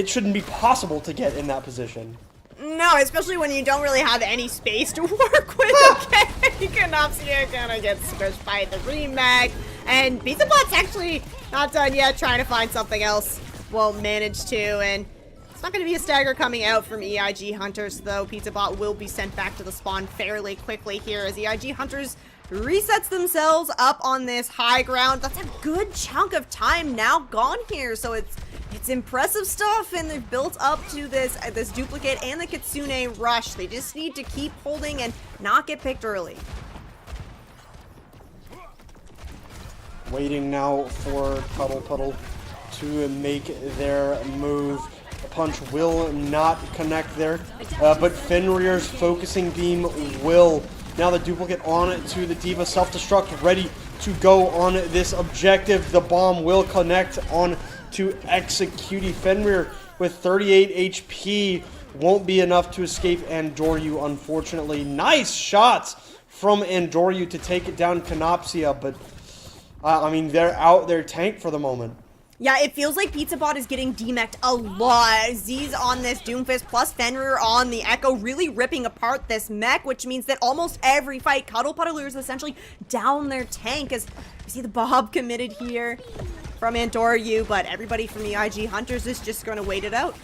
shouldn't be possible to get in that position. No, especially when you don't really have any space to work with. Okay, Canopsia gonna get squished by the remag, and PizzaBot's actually not done yet, trying to find something else. Won't manage to, and it's not gonna be a stagger coming out from EIG Hunters, though. PizzaBot will be sent back to the spawn fairly quickly here as EIG Hunters resets themselves up on this high ground. That's a good chunk of time now gone here, so it's impressive stuff, and they've built up to this duplicate and the Kitsune rush. They just need to keep holding and not get picked early. Waiting now for Cuddle Puddle to make their move. A punch will not connect there, but Fenrir's focusing beam will. Now the duplicate on to the Diva, self-destruct, ready to go on this objective. The bomb will connect on to Execute. Fenrir with 38 HP won't be enough to escape Andoryu, unfortunately. Nice shots from Andoryu to take it down Canopsia, but I mean, they're out their tank for the moment. Yeah, it feels like PizzaBot is getting demeched a lot. Z's on this Doomfist, plus Fenrir on the Echo, really ripping apart this mech, which means that almost every fight, Cuddle Puddle is essentially down their tank, as we see the Bob committed here from Andoryu, but everybody from EIG Hunters is just going to wait it out.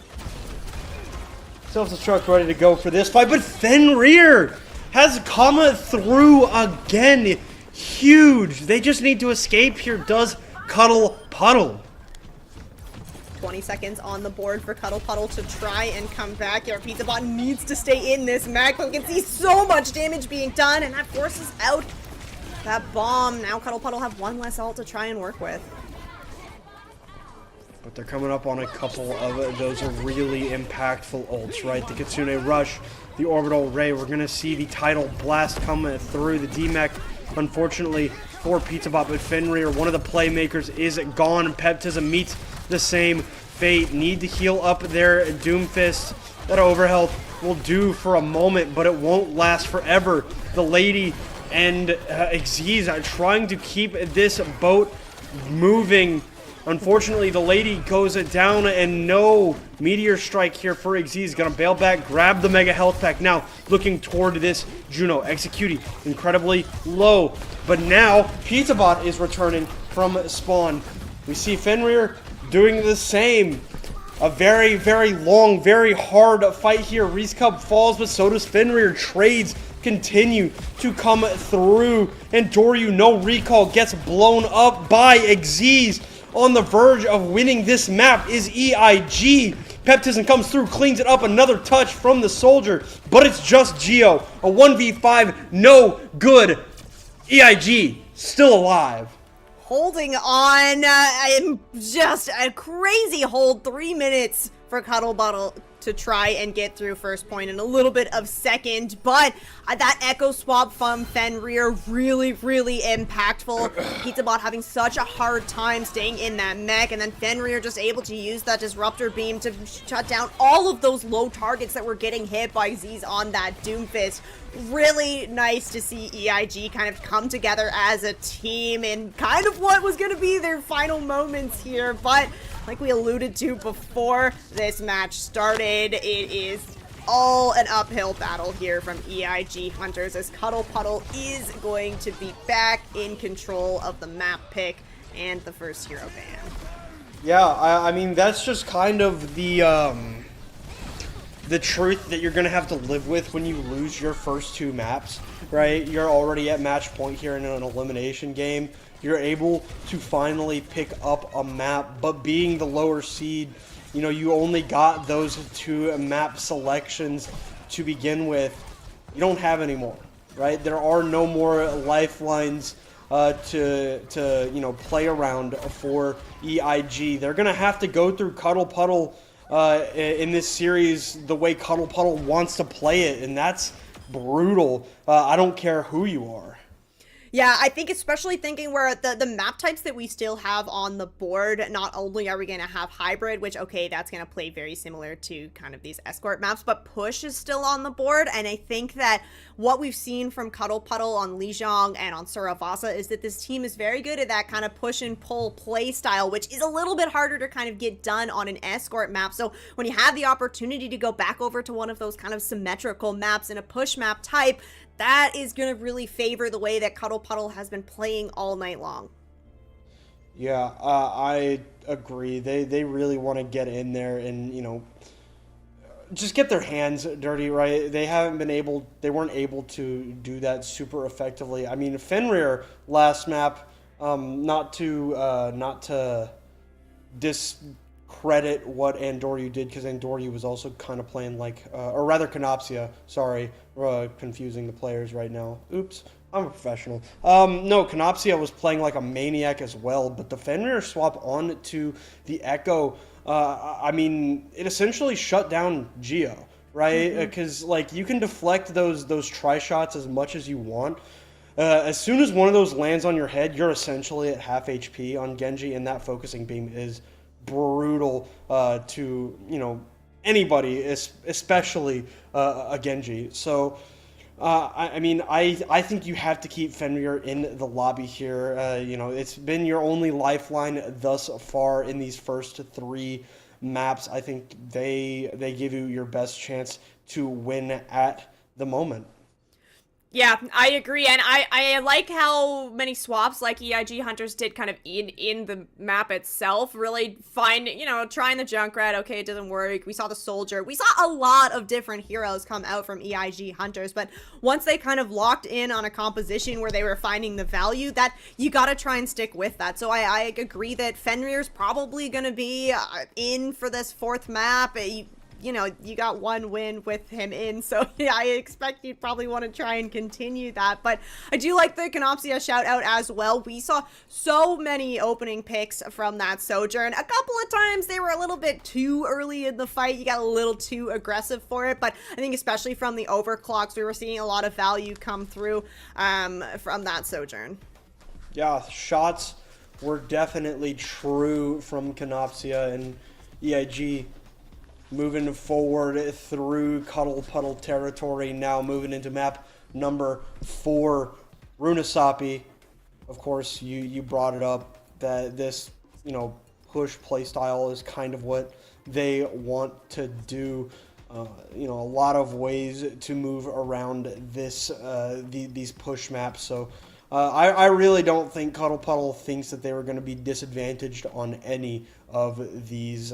Self-destruct ready to go for this fight, but Fenrir has come through again. Huge. They just need to escape here, does Cuddle Puddle. 20 seconds on the board for Cuddle Puddle to try and come back here. PizzaBot needs to stay in this mech, but we can see so much damage being done, and that forces out that bomb. Now Cuddle Puddle have one less ult to try and work with. But they're coming up on a couple of those really impactful ults, right? The Kitsune Rush, the Orbital Ray. We're going to see the Tidal Blast come through. The D-Mech, unfortunately, for Pizza Bot, but Fenrir, one of the playmakers, is gone. Peptism meets the same fate. Need to heal up their Doomfist. That overhealth will do for a moment, but it won't last forever. The lady and Xyz are trying to keep this boat moving. Unfortunately, the lady goes down, and no Meteor Strike here for Xyz. Gonna bail back, grab the Mega Health Pack. Now, looking toward this Juno. Executing incredibly low. But now, Pizza Bot is returning from spawn. We see Fenrir doing the same. A very, very long, very hard fight here. Reese Cub falls, but so does Fenrir. Trades continue to come through. And Doryu, no recall, gets blown up by Xyz. On the verge of winning this map is EIG. Peptism comes through, cleans it up. Another touch from the soldier, but it's just Geo. A 1v5, no good. EIG still alive. Holding on, just a crazy hold. 3 minutes for Cuddle Puddle to try and get through first point and a little bit of second, but that echo swap from Fenrir really, really impactful. Pizza Bot having such a hard time staying in that mech, and then Fenrir just able to use that disruptor beam to shut down all of those low targets that were getting hit by Z's on that Doomfist. Really nice to see EIG kind of come together as a team in kind of what was going to be their final moments here, but like we alluded to before this match started, it is all an uphill battle here from EIG Hunters as Cuddle Puddle is going to be back in control of the map pick and the first hero ban. Yeah, I mean, that's just kind of the truth that you're going to have to live with when you lose your first 2 maps, right? You're already at match point here in an elimination game. You're able to finally pick up a map, but being the lower seed, you know, you only got those 2 map selections to begin with. You don't have any more, right? There are no more lifelines to you know, play around for EIG. They're going to have to go through Cuddle Puddle in this series the way Cuddle Puddle wants to play it, and that's brutal. I don't care who you are. Yeah, I think especially thinking where the map types that we still have on the board, not only are we going to have hybrid, which, okay, that's going to play very similar to kind of these escort maps, but push is still on the board, and I think that what we've seen from Cuddle Puddle on Lijiang and on Suravasa is that this team is very good at that kind of push and pull play style, which is a little bit harder to kind of get done on an escort map. So when you have the opportunity to go back over to one of those kind of symmetrical maps in a push map type, that is going to really favor the way that Cuddle Puddle has been playing all night long. Yeah, I agree. They really want to get in there and, you know, just get their hands dirty, right? They weren't able to do that super effectively. I mean, Fenrir last map, not to discredit what Andoryu did, because Andoryu was also kind of playing like, or rather Canopsia, sorry, confusing the players right now. Oops, I'm a professional. No, Canopsia was playing like a maniac as well, but the Fenrir swap on to the Echo, I mean, it essentially shut down Geo, right? Because like you can deflect those tri-shots as much as you want. As soon as one of those lands on your head, you're essentially at half HP on Genji, and that focusing beam is brutal to, you know, anybody, especially a Genji. So, I mean, I think you have to keep Fenrir in the lobby here. You know, it's been your only lifeline thus far in these first 3 maps. I think they give you your best chance to win at the moment. Yeah, I agree, and I like how many swaps like EIG Hunters did kind of in the map itself, really trying the Junkrat, okay, it doesn't work, we saw the Soldier, we saw a lot of different heroes come out from EIG Hunters, but once they kind of locked in on a composition where they were finding the value, that you gotta try and stick with that. So I agree that Fenrir's probably gonna be in for this 4th map. You know, you got 1 win with him in, so yeah, I expect you'd probably want to try and continue that. But I do like the Canopsia shout out as well. We saw so many opening picks from that Sojourn. A couple of times they were a little bit too early in the fight. You got a little too aggressive for it, but I think especially from the overclocks, we were seeing a lot of value come through from that Sojourn. Yeah, shots were definitely true from Canopsia and EIG. Moving forward through Cuddle Puddle territory, now moving into map number 4, Runasapi. Of course, you brought it up that this, push playstyle is kind of what they want to do. A lot of ways to move around this these push maps. So I really don't think Cuddle Puddle thinks that they were going to be disadvantaged on any of these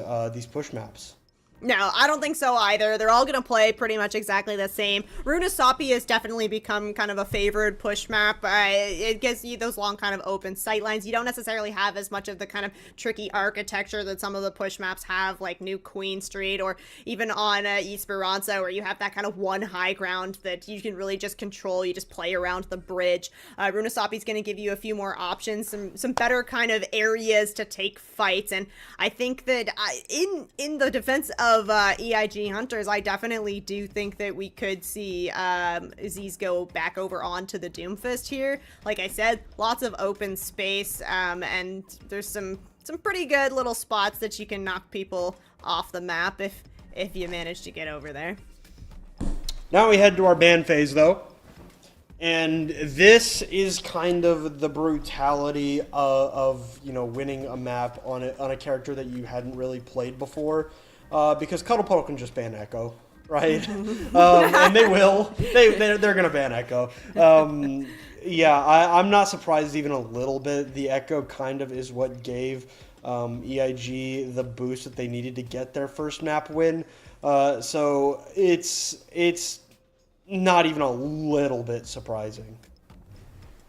push maps. No, I don't think so either. They're all going to play pretty much exactly the same. Runasapi has definitely become kind of a favored push map. It gives you those long kind of open sight lines. You don't necessarily have as much of the kind of tricky architecture that some of the push maps have, like New Queen Street or even on Esperanza, where you have that kind of one high ground that you can really just control. You just play around the bridge. Runasapi is going to give you a few more options, some better kind of areas to take fights. And I think that in the defense of EIG Hunters, I definitely do think that we could see Z's go back over onto the Doomfist here. Like I said, lots of open space, and there's some pretty good little spots that you can knock people off the map if you manage to get over there. Now we head to our ban phase, though. And this is kind of the brutality of winning a map on a character that you hadn't really played before. Because Cuddle Puddle can just ban Echo, right? And they will. They're going to ban Echo. Yeah, I'm not surprised even a little bit. The Echo kind of is what gave EIG the boost that they needed to get their first map win. So it's not even a little bit surprising.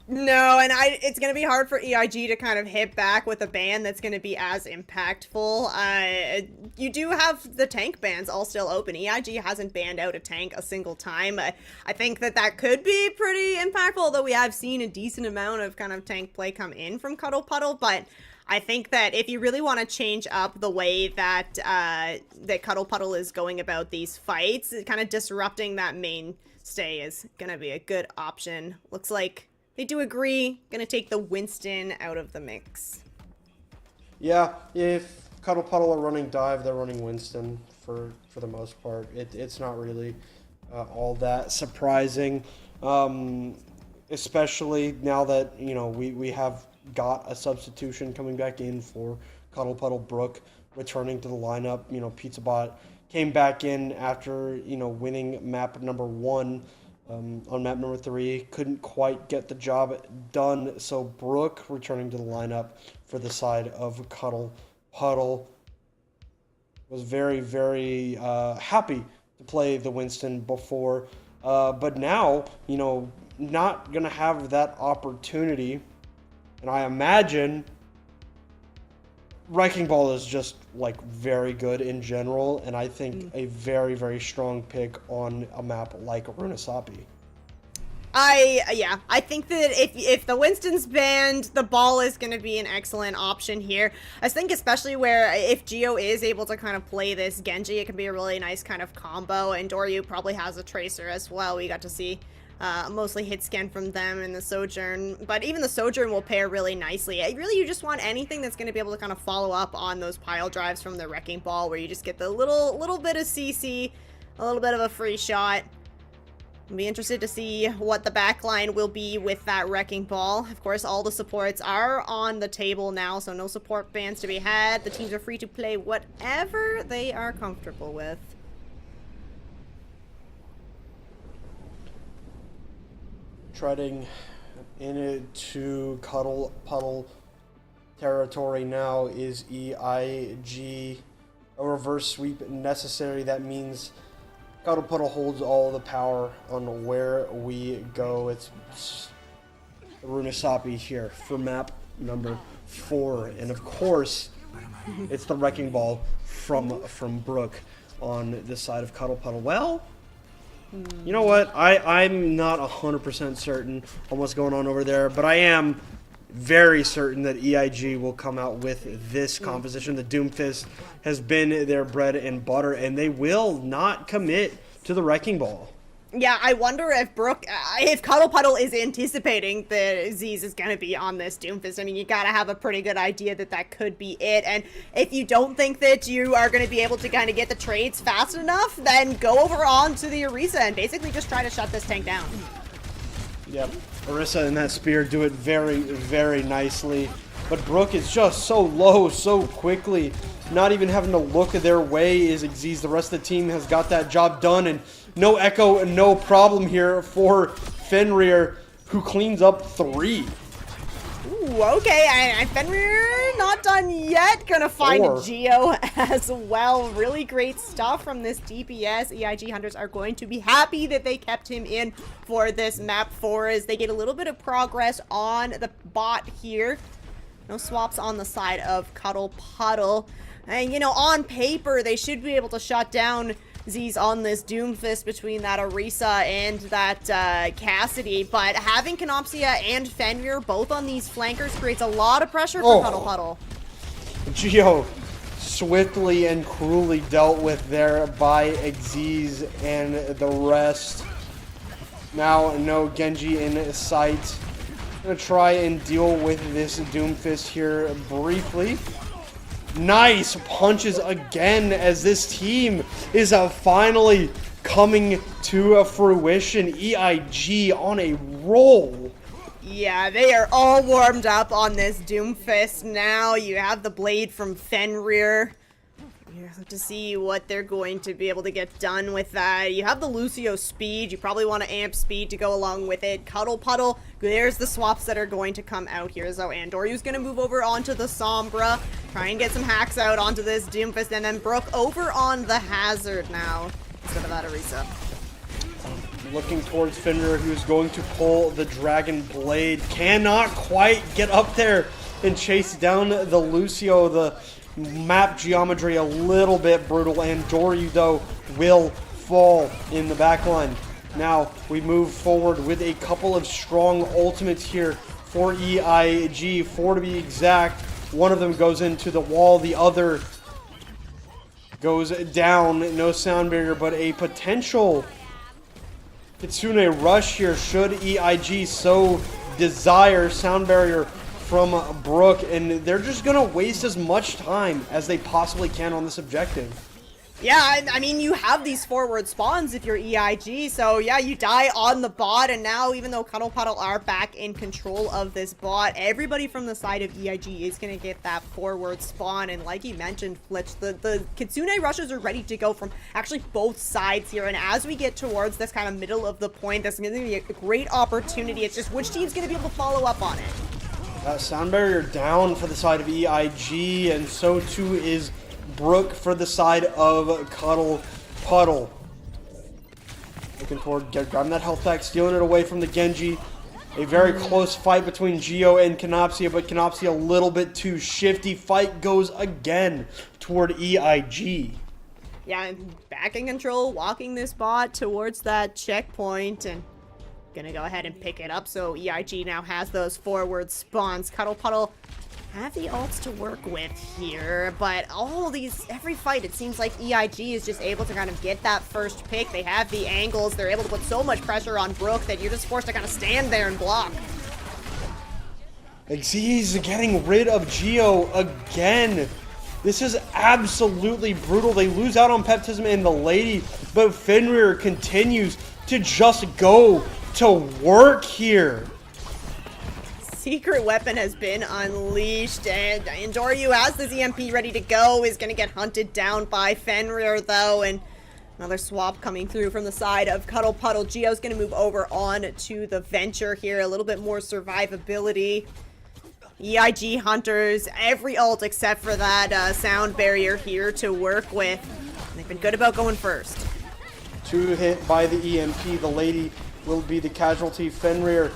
No, and it's going to be hard for EIG to kind of hit back with a ban that's going to be as impactful. You do have the tank bans all still open. EIG hasn't banned out a tank a single time. I think that could be pretty impactful, although we have seen a decent amount of kind of tank play come in from Cuddle Puddle. But I think that if you really want to change up the way that that Cuddle Puddle is going about these fights, kind of disrupting that mainstay is going to be a good option. Looks like they do agree. Gonna take the Winston out of the mix. Yeah, if Cuddle Puddle are running dive, they're running Winston for the most part. It's not really all that surprising, especially now that we have got a substitution coming back in for Cuddle Puddle. Brook returning to the lineup. PizzaBot came back in after winning map number 1. On map number 3, couldn't quite get the job done, so Brook returning to the lineup for the side of Cuddle Puddle. Was very, very happy to play the Winston before, but now, not going to have that opportunity, and I imagine Wrecking Ball is just, very good in general, and I think a very, very strong pick on a map like Runasapi. I think that if the Winston's banned, the ball is going to be an excellent option here. I think especially where if Geo is able to kind of play this Genji, it can be a really nice kind of combo, and Doryu probably has a Tracer as well. We got to see mostly hit scan from them in the Sojourn, but even the Sojourn will pair really nicely. Really, you just want anything that's going to be able to kind of follow up on those pile drives from the Wrecking Ball, where you just get the little bit of CC, a little bit of a free shot. I'll be interested to see what the backline will be with that Wrecking Ball. Of course, all the supports are on the table now, so no support bans to be had. The teams are free to play whatever they are comfortable with. Treading into Cuddle Puddle territory now is EIG. A reverse sweep necessary. That means Cuddle Puddle holds all the power on where we go. It's Runasapi here for map number 4. And of course, it's the Wrecking Ball from Brook on this side of Cuddle Puddle. Well, you know what? I'm not 100% certain on what's going on over there, but I am very certain that EIG will come out with this composition. The Doomfist has been their bread and butter, and they will not commit to the Wrecking Ball. Yeah, I wonder if Cuddle Puddle is anticipating that Z's is going to be on this Doomfist. I mean, you got to have a pretty good idea that that could be it. And if you don't think that you are going to be able to kind of get the trades fast enough, then go over onto the Orisa and basically just try to shut this tank down. Yep, Orisa and that spear do it very, very nicely. But Brook is just so low so quickly. Not even having to look their way is Xyz. The rest of the team has got that job done. And no echo, no problem here for Fenrir, who cleans up 3. Ooh, okay, and Fenrir not done yet. Gonna find 4. Geo as well. Really great stuff from this DPS. EIG Hunters are going to be happy that they kept him in for this map 4 as they get a little bit of progress on the bot here. No swaps on the side of Cuddle Puddle. And, you know, on paper, they should be able to shut down Z's on this Doomfist between that Orisa and that Cassidy. But having Canopsia and Fenrir both on these flankers creates a lot of pressure for Cuddle Puddle. Geo swiftly and cruelly dealt with there by Xyz and the rest. Now, no Genji in sight. Gonna try and deal with this Doomfist here briefly. Nice punches again as this team is finally coming to fruition. EIG on a roll. Yeah, they are all warmed up on this Doomfist now. You have the blade from Fenrir. You have to see what they're going to be able to get done with that. You have the Lucio speed. You probably want to amp speed to go along with it. Cuddle Puddle. There's the swaps that are going to come out here. So Andoryu's going to move over onto the Sombra. Try and get some hacks out onto this Doomfist. And then Brook over on the Hazard now instead of that Orisa. Looking towards Fenrir, who's going to pull the Dragon Blade. Cannot quite get up there and chase down the Lucio. The map geometry a little bit brutal, and Doryu though will fall in the backline. Now we move forward with a couple of strong ultimates here for EIG, 4 to be exact. One of them goes into the wall, the other goes down. No sound barrier, but a potential Kitsune rush here should EIG so desire. Sound barrier from Brook, and they're just gonna waste as much time as they possibly can on this objective. Yeah, I mean, you have these forward spawns if you're EIG, so yeah, you die on the bot, and now even though Cuddle Puddle are back in control of this bot, everybody from the side of EIG is gonna get that forward spawn, and like you mentioned, Flitch, the Kitsune rushes are ready to go from actually both sides here, and as we get towards this kind of middle of the point, that's gonna be a great opportunity. It's just which team's gonna be able to follow up on it. Sound barrier down for the side of EIG, and so too is Brook for the side of Cuddle Puddle. Looking forward, grabbing that health pack, stealing it away from the Genji. A very close fight between Geo and Canopsia, but Canopsia a little bit too shifty. Fight goes again toward EIG. Yeah, back in control, walking this bot towards that checkpoint, and gonna go ahead and pick it up, so EIG now has those forward spawns. Cuddle Puddle have the ults to work with here, but every fight, it seems like EIG is just able to kind of get that first pick. They have the angles, they're able to put so much pressure on Brook that you're just forced to kind of stand there and block. Xyz getting rid of Geo again. This is absolutely brutal. They lose out on Peptism and the Lady, but Fenrir continues to just go to work here. Secret weapon has been unleashed, and Doryu has this EMP ready to go, is going to get hunted down by Fenrir though, and another swap coming through from the side of Cuddle Puddle. Geo's going to move over on to the Venture here, a little bit more survivability. EIG Hunters, every ult except for that sound barrier here to work with. And they've been good about going first. 2 hit by the EMP. The Lady will be the casualty. Fenrir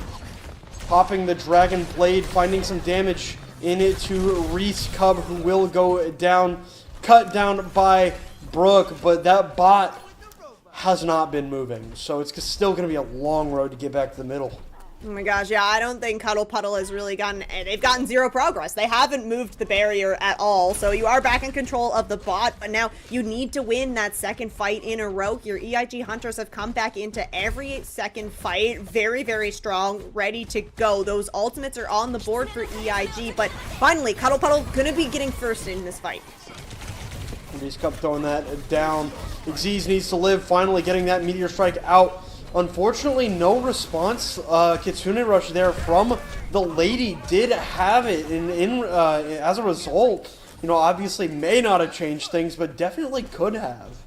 popping the Dragon Blade, finding some damage in it to Reese Cub, who will go down. Cut down by Brook, but that bot has not been moving. So it's still going to be a long road to get back to the middle. Oh my gosh, yeah, I don't think Cuddle Puddle has really they've gotten zero progress. They haven't moved the barrier at all, so you are back in control of the bot, but now you need to win that second fight in a row. Your EIG Hunters have come back into every second fight, very, very strong, ready to go. Those ultimates are on the board for EIG, but finally, Cuddle Puddle gonna be getting first in this fight. Reese Cup throwing that down. Xyz needs to live, finally getting that Meteor Strike out. Unfortunately, no response. Kitsune Rush there from the lady did have it, and as a result, you know, obviously may not have changed things, but definitely could have.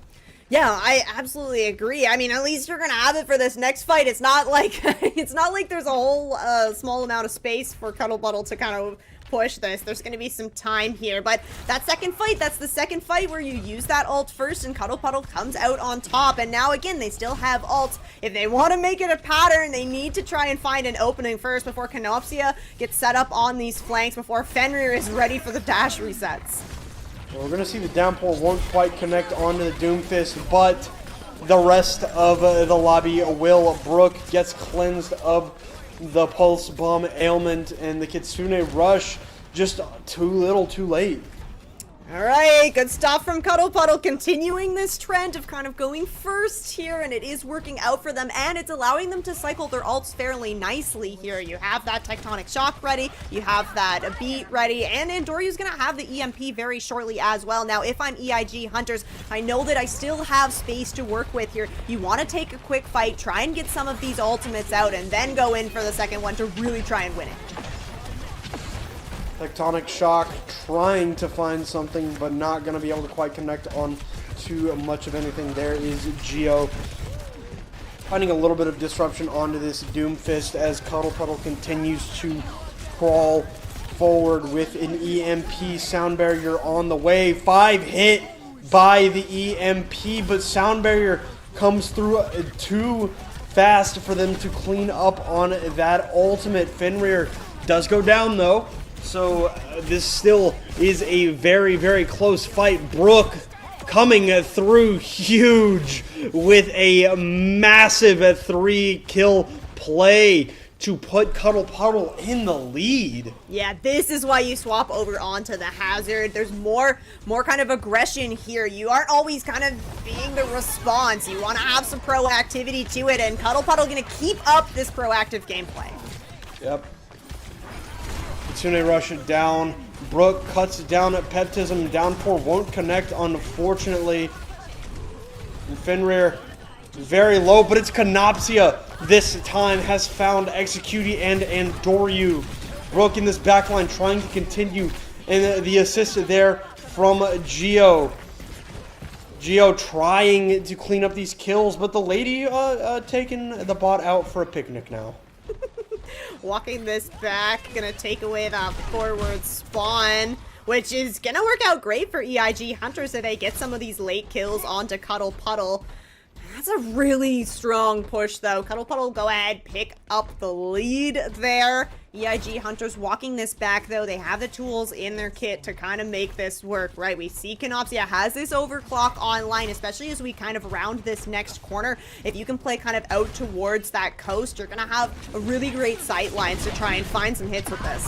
Yeah, I absolutely agree. I mean, at least you're gonna have it for this next fight. It's not like it's not like there's a whole small amount of space for Cuddle Puddle to kind of push this. There's going to be some time here, but that second fight, that's the second fight where you use that ult first and Cuddle Puddle comes out on top. And now again, they still have ults. If they want to make it a pattern, they need to try and find an opening first before Canopsia gets set up on these flanks, before Fenrir is ready for the dash resets. Well, we're going to see the downpour won't quite connect onto the Doomfist, but the rest of the lobby will. Brook gets cleansed of the Pulse Bomb ailment, and the Kitsune Rush just too little too late. Alright, good stuff from Cuddle Puddle, continuing this trend of kind of going first here, and it is working out for them, and it's allowing them to cycle their ults fairly nicely here. You have that Tectonic Shock ready, you have that Beat ready, and Andoryu's gonna have the EMP very shortly as well. Now, if I'm EIG Hunters, I know that I still have space to work with here. You want to take a quick fight, try and get some of these ultimates out, and then go in for the second one to really try and win it. Tectonic Shock trying to find something, but not going to be able to quite connect on too much of anything. There is Geo finding a little bit of disruption onto this Doomfist as Cuddle Puddle continues to crawl forward with an EMP sound barrier on the way. 5 hit by the EMP, but sound barrier comes through too fast for them to clean up on that ultimate. Fenrir does go down though. So this still is a very, very close fight. Brook coming through huge with a massive 3-kill play to put Cuddle Puddle in the lead. Yeah, this is why you swap over onto the Hazard. There's more kind of aggression here. You aren't always kind of being the response. You want to have some proactivity to it, and Cuddle Puddle going to keep up this proactive gameplay. Yep. Kitsune Rush it down. Brook cuts it down at Peptism. Downpour won't connect, unfortunately. And Fenrir very low, but it's Canopsia this time has found Executi and Andoryu. Brook in this backline trying to continue, and the assist there from Geo. Geo trying to clean up these kills, but the lady taking the bot out for a picnic now. Walking this back, gonna take away that forward spawn, which is gonna work out great for EIG Hunters if they get some of these late kills onto Cuddle Puddle. That's a really strong push though. Cuddle Puddle go ahead, pick up the lead there. EIG Hunters walking this back though. They have the tools in their kit to kind of make this work, right? We see Canopsia has this overclock online, especially as we kind of round this next corner. If you can play kind of out towards that coast, you're gonna have a really great sight lines to try and find some hits with this.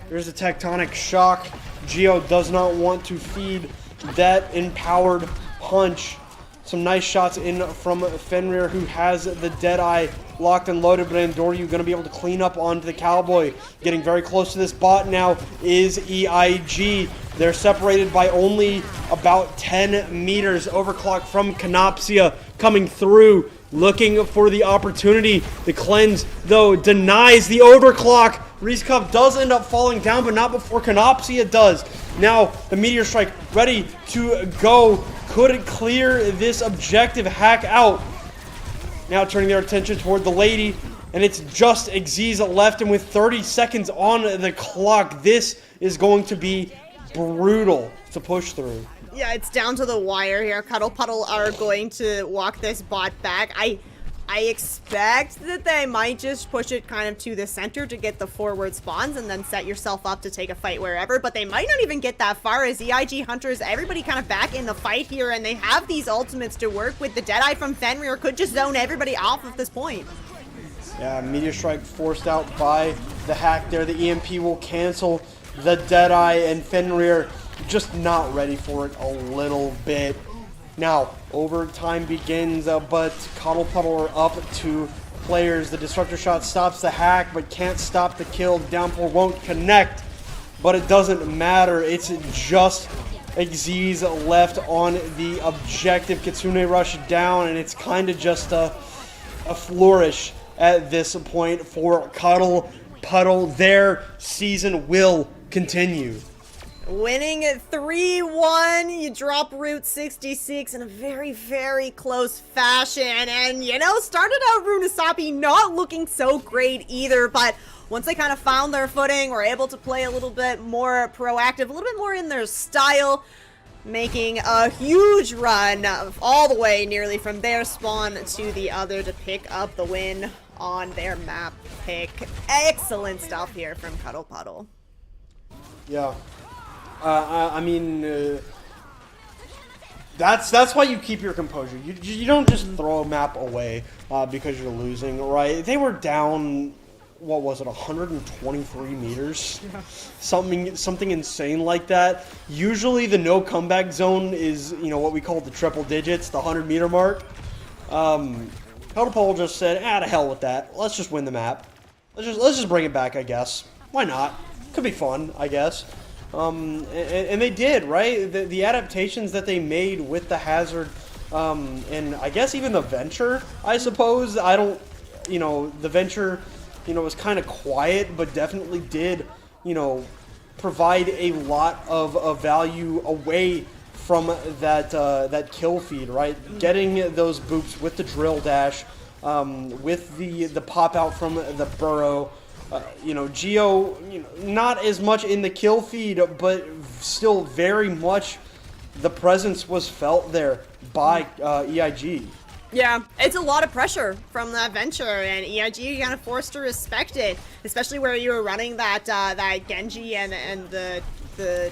There's a Tectonic Shock. Geo does not want to feed that empowered punch. Some nice shots in from Fenrir, who has the Deadeye locked and loaded, but Andoryu going to be able to clean up onto the Cowboy. Getting very close to this bot now is EIG. They're separated by only about 10 meters. Overclock from Canopsia coming through, looking for the opportunity. The cleanse, though, denies the overclock. Reese Cup does end up falling down, but not before Canopsia does. Now, the Meteor Strike ready to go. Could it clear this objective hack out? Now turning their attention toward the lady, and it's just Xyz left, and with 30 seconds on the clock, this is going to be brutal to push through. Yeah, it's down to the wire here. Cuddle Puddle are going to walk this bot back. I expect that they might just push it kind of to the center to get the forward spawns and then set yourself up to take a fight wherever, but they might not even get that far as EIG Hunters, everybody kind of back in the fight here, and they have these ultimates to work with. The Deadeye from Fenrir could just zone everybody off at this point. Yeah, Meteor Strike forced out by the hack there. The EMP will cancel the Deadeye, and Fenrir just not ready for it a little bit. Now, overtime begins, but Cuddle Puddle are up 2 players. The Disruptor Shot stops the hack, but can't stop the kill. Downpour won't connect, but it doesn't matter. It's just Xyz left on the objective. Kitsune Rush down, and it's kind of just a flourish at this point for Cuddle Puddle. Their season will continue. Winning at 3-1, you drop Route 66 in a very, very close fashion. And, you know, started out Runasapi not looking so great either, but once they kind of found their footing, were able to play a little bit more proactive, a little bit more in their style, making a huge run all the way nearly from their spawn to the other to pick up the win on their map pick. Excellent stuff here from Cuddle Puddle. Yeah. I mean, that's why you keep your composure. You don't just throw a map away because you're losing, right? They were down, what was it, 123 meters? Yeah. Something insane like that. Usually the no comeback zone is, you know, what we call the triple digits, the 100-meter mark. Cuddle Puddle just said, to hell with that. Let's just win the map. Let's just bring it back, I guess. Why not? Could be fun, I guess. And they did, right? The adaptations that they made with the Hazard, and I guess even the Venture, I suppose. I don't, you know, the Venture, you know, was kind of quiet, but definitely did, you know, provide a lot of value away from that kill feed, right? Getting those boops with the drill dash, with the pop out from the burrow. You know, Geo, you know, not as much in the kill feed, but still very much the presence was felt there by EIG. Yeah, it's a lot of pressure from that Venture, and EIG kind of forced to respect it, especially where you were running that Genji and the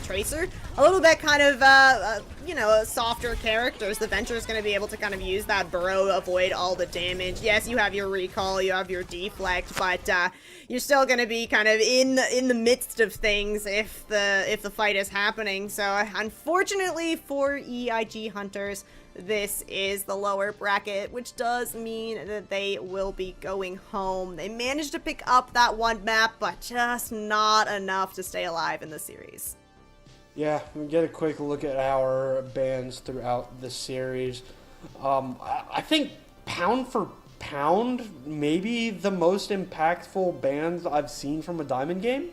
Tracer. A little bit kind of, you know, softer characters. The Venture is going to be able to kind of use that burrow, avoid all the damage. Yes, you have your recall, you have your deflect, but you're still going to be kind of in the midst of things if the fight is happening. So unfortunately for EIG Hunters, this is the lower bracket, which does mean that they will be going home. They managed to pick up that one map, but just not enough to stay alive in the series. Yeah, we get a quick look at our bans throughout the series. I think pound for pound, maybe the most impactful bans I've seen from a Diamond game.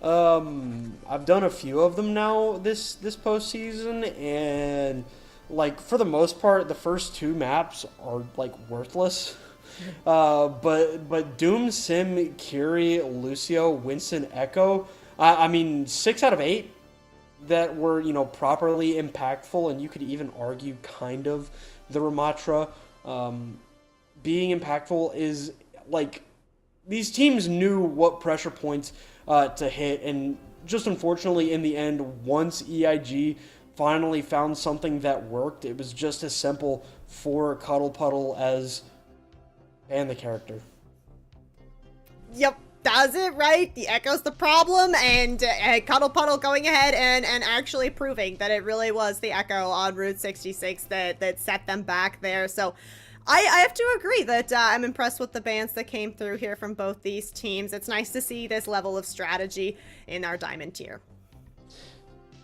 I've done a few of them now this postseason, and like for the most part, the first 2 maps are like worthless. But Doom, Sim, Kiri, Lucio, Winston, Echo. I mean, 6 out of 8 that were, you know, properly impactful, and you could even argue kind of the Ramatra being impactful is like these teams knew what pressure points to hit, and just unfortunately in the end, once EIG finally found something that worked, it was just as simple for Cuddle Puddle as ban the character. Yep. Does it, right? The Echo's the problem, and Cuddle Puddle going ahead and actually proving that it really was the Echo on Route 66 that set them back there. So I have to agree that I'm impressed with the bans that came through here from both these teams. It's nice to see this level of strategy in our Diamond tier.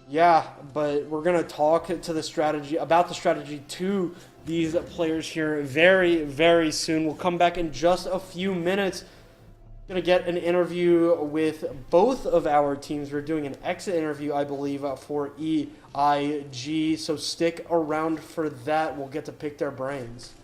Yeah, but we're going to talk to the strategy, about the strategy to these players here very, very soon. We'll come back in just a few minutes. Going to get an interview with both of our teams. We're doing an exit interview, I believe, for EIG, so stick around for that. We'll get to pick their brains.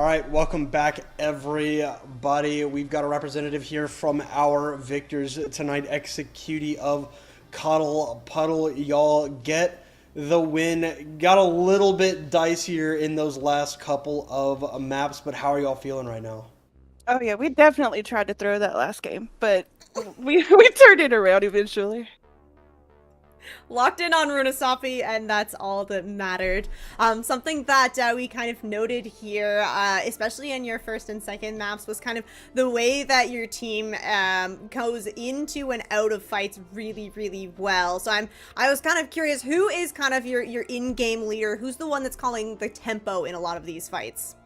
All right, welcome back, everybody. We've got a representative here from our victors tonight, Executee of Cuddle Puddle. Y'all get the win. Got a little bit dicier in those last couple of maps, but how are y'all feeling right now? Oh yeah, we definitely tried to throw that last game, but we turned it around eventually. Locked in on Runasapi, and that's all that mattered. Something that we kind of noted here, especially in your first and second maps, was kind of the way that your team goes into and out of fights really, really well. So I was kind of curious, who is kind of your in-game leader? Who's the one that's calling the tempo in a lot of these fights?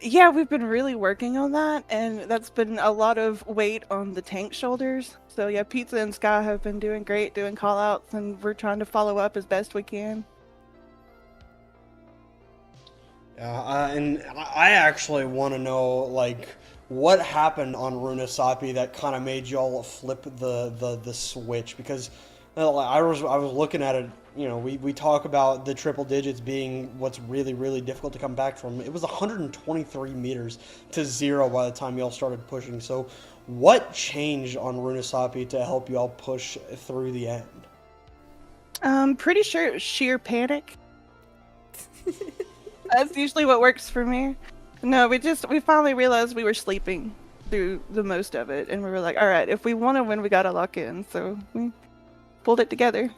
Yeah, we've been really working on that, and that's been a lot of weight on the tank shoulders. So yeah, Pizza and Sky have been doing great, doing call-outs, and we're trying to follow up as best we can. And I actually want to know, like, what happened on Runasapi that kind of made y'all flip the switch? Because I was looking at it. You know, we talk about the triple digits being what's really, really difficult to come back from. It was 123 meters to 0 by the time y'all started pushing. So what changed on Runasapi to help y'all push through the end? Pretty sure it was sheer panic. That's usually what works for me. No, we finally realized we were sleeping through the most of it, and we were like, all right, if we want to win, we gotta lock in. So we pulled it together.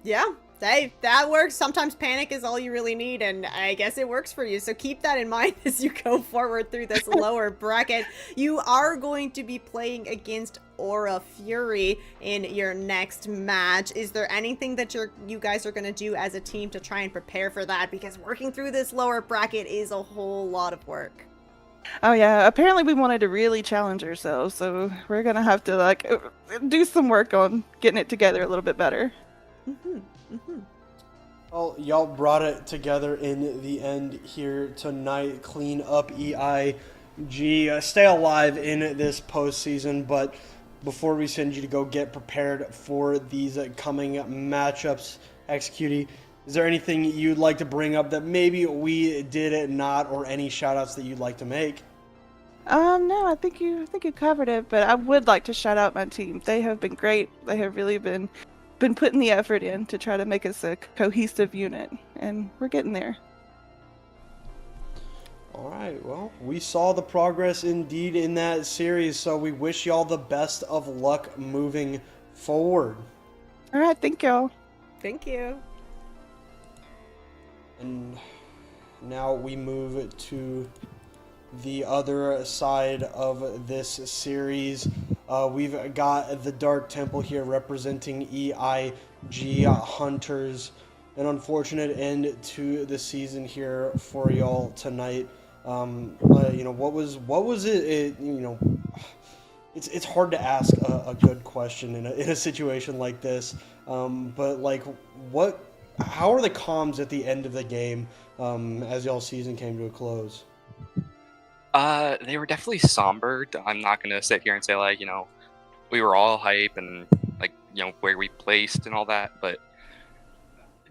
Yeah, that works. Sometimes panic is all you really need, and I guess it works for you. So keep that in mind as you go forward through this lower bracket. You are going to be playing against Aura Fury in your next match. Is there anything that you guys are going to do as a team to try and prepare for that? Because working through this lower bracket is a whole lot of work. Oh yeah, apparently we wanted to really challenge ourselves, so we're gonna have to like do some work on getting it together a little bit better. Well, y'all brought it together in the end here tonight. Clean up EIG. Stay alive in this postseason, but before we send you to go get prepared for these coming matchups, Executee, is there anything you'd like to bring up that maybe we did not, or any shout-outs that you'd like to make? No, I think you covered it, but I would like to shout out my team. They have been great. They have really been putting the effort in to try to make us a cohesive unit, and we're getting there. All right, well, we saw the progress indeed in that series, so we wish y'all the best of luck moving forward. All right, thank y'all. Thank you. And now we move to the other side of this series. We've got the Dark Temple here representing EIG Hunters. An unfortunate end to the season here for y'all tonight. You know, what was it? You know, it's hard to ask a good question in a situation like this. But like, how are the comms at the end of the game as y'all's season came to a close? They were definitely somber. I'm not gonna sit here and say like, you know, we were all hype and like, you know, where we placed and all that, but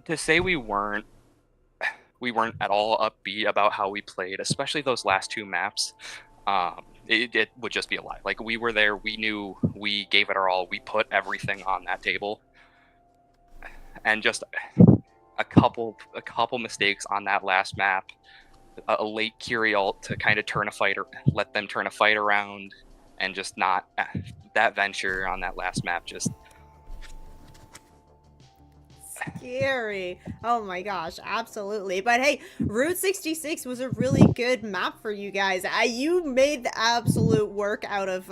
to say we weren't at all upbeat about how we played, especially those last two maps, it would just be a lie. Like, we were there, we knew, we gave it our all, we put everything on that table, and just a couple mistakes on that last map, a late Curie ult to kind of let them turn a fight around, and just not that venture on that last map just scary. Oh my gosh, absolutely. But hey, Route 66 was a really good map for you guys. You made the absolute work out of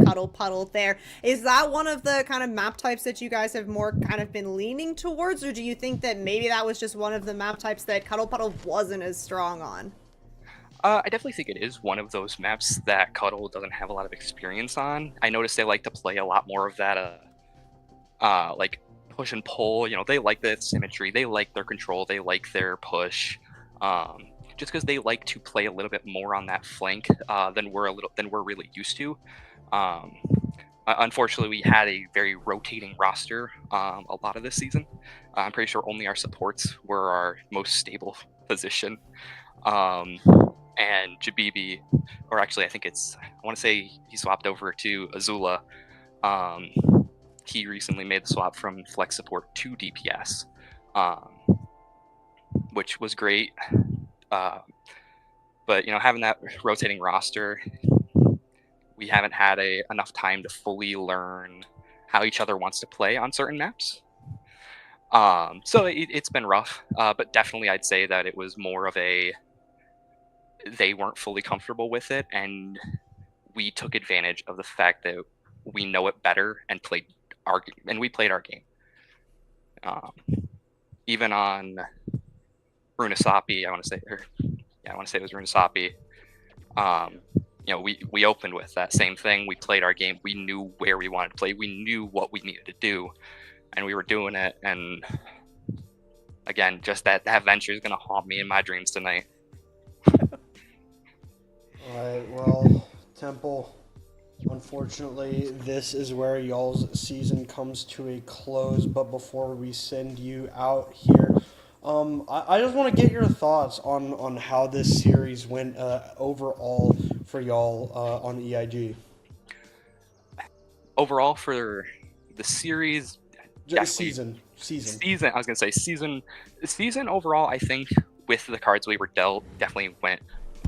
Cuddle Puddle there. Is that one of the kind of map types that you guys have more kind of been leaning towards, or do you think that maybe that was just one of the map types that Cuddle Puddle wasn't as strong on? I definitely think it is one of those maps that Cuddle doesn't have a lot of experience on. I noticed they like to play a lot more of that like push and pull. You know, they like the symmetry, they like their control, they like their push, just because they like to play a little bit more on that flank than we're really used to. Unfortunately, we had a very rotating roster a lot of this season. I'm pretty sure only our supports were our most stable position. And Jabibi, or actually I want to say he swapped over to Azula. He recently made the swap from flex support to DPS, which was great. But having that rotating roster, we haven't had enough time to fully learn how each other wants to play on certain maps. So it's been rough, but definitely I'd say that it was more of they weren't fully comfortable with it, and we took advantage of the fact that we know it better and we played our game. Even on Runasapi, I want to say it was Runasapi. We opened with that same thing. We played our game. We knew where we wanted to play. We knew what we needed to do, and we were doing it. And again, just that venture is going to haunt me in my dreams tonight. All right, well, Temple, unfortunately, this is where y'all's season comes to a close. But before we send you out here, I just want to get your thoughts on how this series went overall for y'all on EIG. Overall for the series, season. I was gonna say season overall. I think with the cards we were dealt, definitely went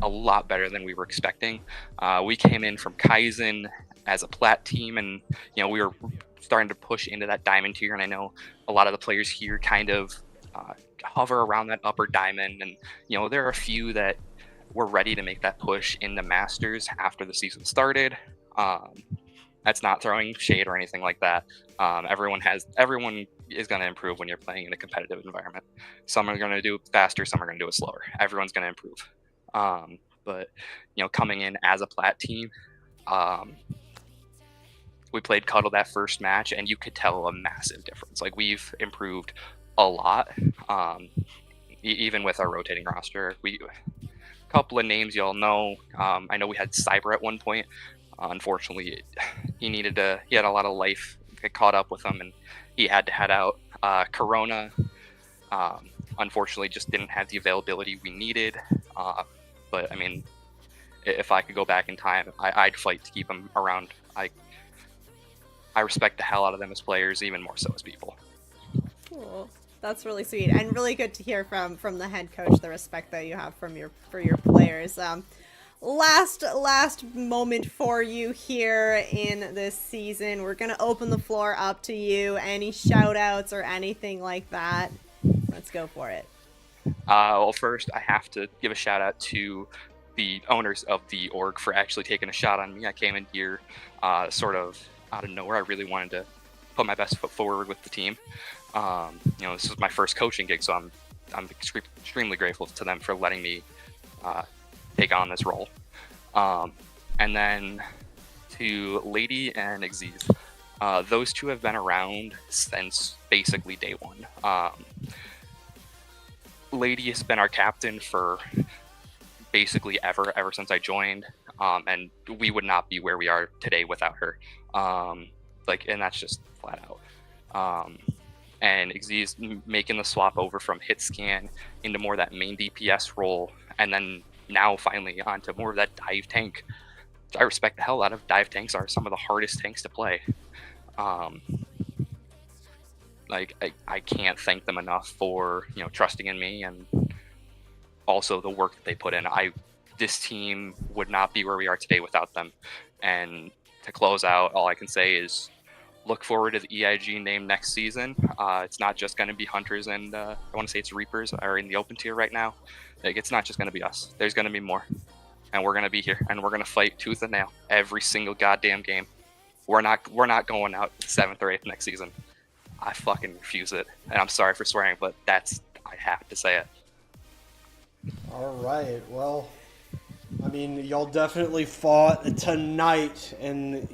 a lot better than we were expecting. We came in from Kaizen as a plat team, and we were starting to push into that diamond tier. And I know a lot of the players here kind of hover around that upper diamond, and there are a few that were ready to make that push in the Masters after the season started. That's not throwing shade or anything like that. Everyone is going to improve when you're playing in a competitive environment. Some are going to do it faster, some are going to do it slower. Everyone's going to improve. But coming in as a plat team, we played Cuddle that first match, and you could tell a massive difference. Like, we've improved a lot, even with our rotating roster. A couple of names y'all know. I know we had Cyber at one point. Unfortunately, he had a lot of life get caught up with him, and he had to head out. Corona, unfortunately, just didn't have the availability we needed. But I mean, if I could go back in time, I'd fight to keep him around. I respect the hell out of them as players, even more so as people. Cool. That's really sweet, and really good to hear from the head coach the respect that you have for your players. Last moment for you here in this season. We're gonna open the floor up to you. Any shout outs or anything like that? Let's go for it. Well, first I have to give a shout out to the owners of the org for actually taking a shot on me. I came in here sort of out of nowhere. I really wanted to put my best foot forward with the team. This is my first coaching gig, so I'm extremely grateful to them for letting me take on this role. And then to Lady and Exeez, those two have been around since basically day one. Lady has been our captain for basically ever since I joined, and we would not be where we are today without her. And that's just flat out. And Exeez making the swap over from hit scan into more that main DPS role, and then now finally onto more of that dive tank. I respect the hell out of dive tanks. Are some of the hardest tanks to play. I can't thank them enough for trusting in me, and also the work that they put in. This team would not be where we are today without them. And to close out, all I can say is look forward to the EIG name next season. It's not just going to be Hunters and I want to say it's Reapers are in the open tier right now. It's not just going to be us. There's going to be more, and we're going to be here, and we're going to fight tooth and nail every single goddamn game. We're not going out 7th or 8th next season. I fucking refuse it, and I'm sorry for swearing, but I have to say it. All right, well, I mean, y'all definitely fought tonight, and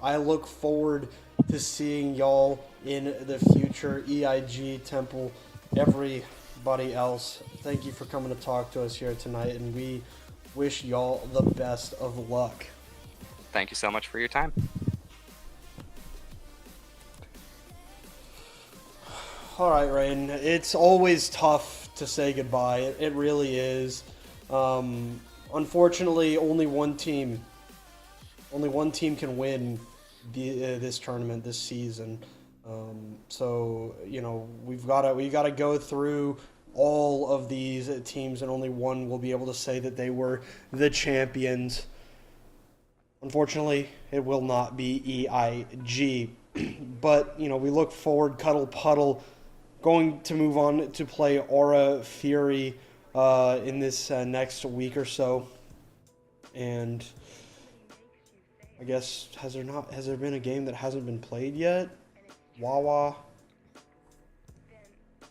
I look forward to seeing y'all in the future. EIG, Temple, everybody else, thank you for coming to talk to us here tonight, and we wish y'all the best of luck. Thank you so much for your time. All right, Rain, it's always tough to say goodbye. It really is. Unfortunately, only one team can win this tournament this season. So you know we've got to go through all of these teams, and only one will be able to say that they were the champions. Unfortunately, it will not be EIG. But you know we look forward. Cuddle Puddle going to move on to play Aura Fury in this next week or so, and I guess has there been a game that hasn't been played yet? Wawa.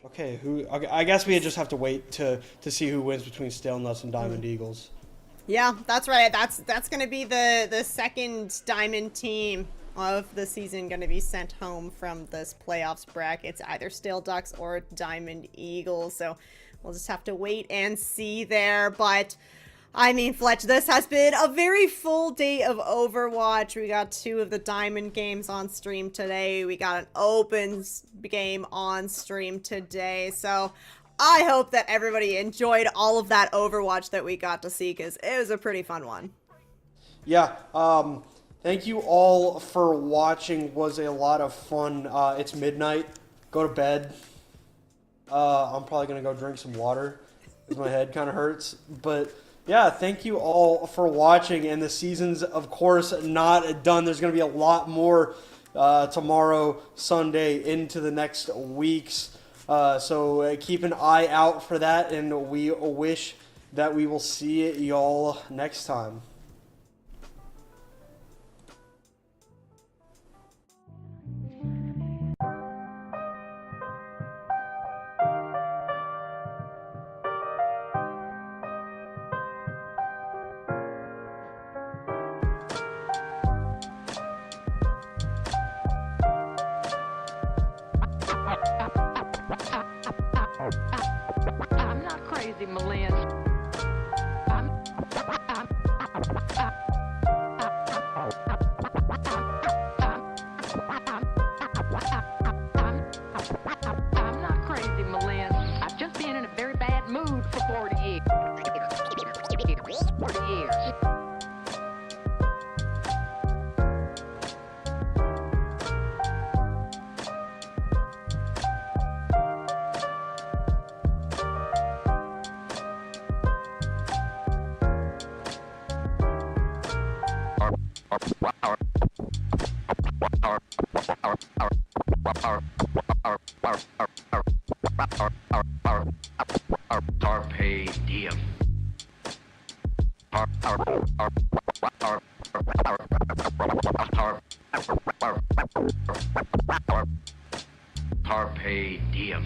Okay, I guess we just have to wait to see who wins between Stale Nuts and Diamond Eagles. Yeah, that's right. That's gonna be the second Diamond team of the season gonna be sent home from this playoffs bracket. It's either Stale Ducks or Diamond Eagles. So we'll just have to wait and see there. But I mean, Fletch, this has been a very full day of Overwatch. We got 2 of the Diamond games on stream today. We got an open game on stream today. So I hope that everybody enjoyed all of that Overwatch that we got to see, because it was a pretty fun one. Yeah, thank you all for watching. It was a lot of fun. It's midnight. Go to bed. I'm probably going to go drink some water because my head kind of hurts. But yeah, thank you all for watching. And the season's, of course, not done. There's going to be a lot more tomorrow, Sunday, into the next weeks. So keep an eye out for that. And we wish that we will see y'all next time. I'm not crazy, Malin. I'm not crazy, Malin. I've just been in a very bad mood for 40 years. 40 years. Carpe diem. Carpe diem.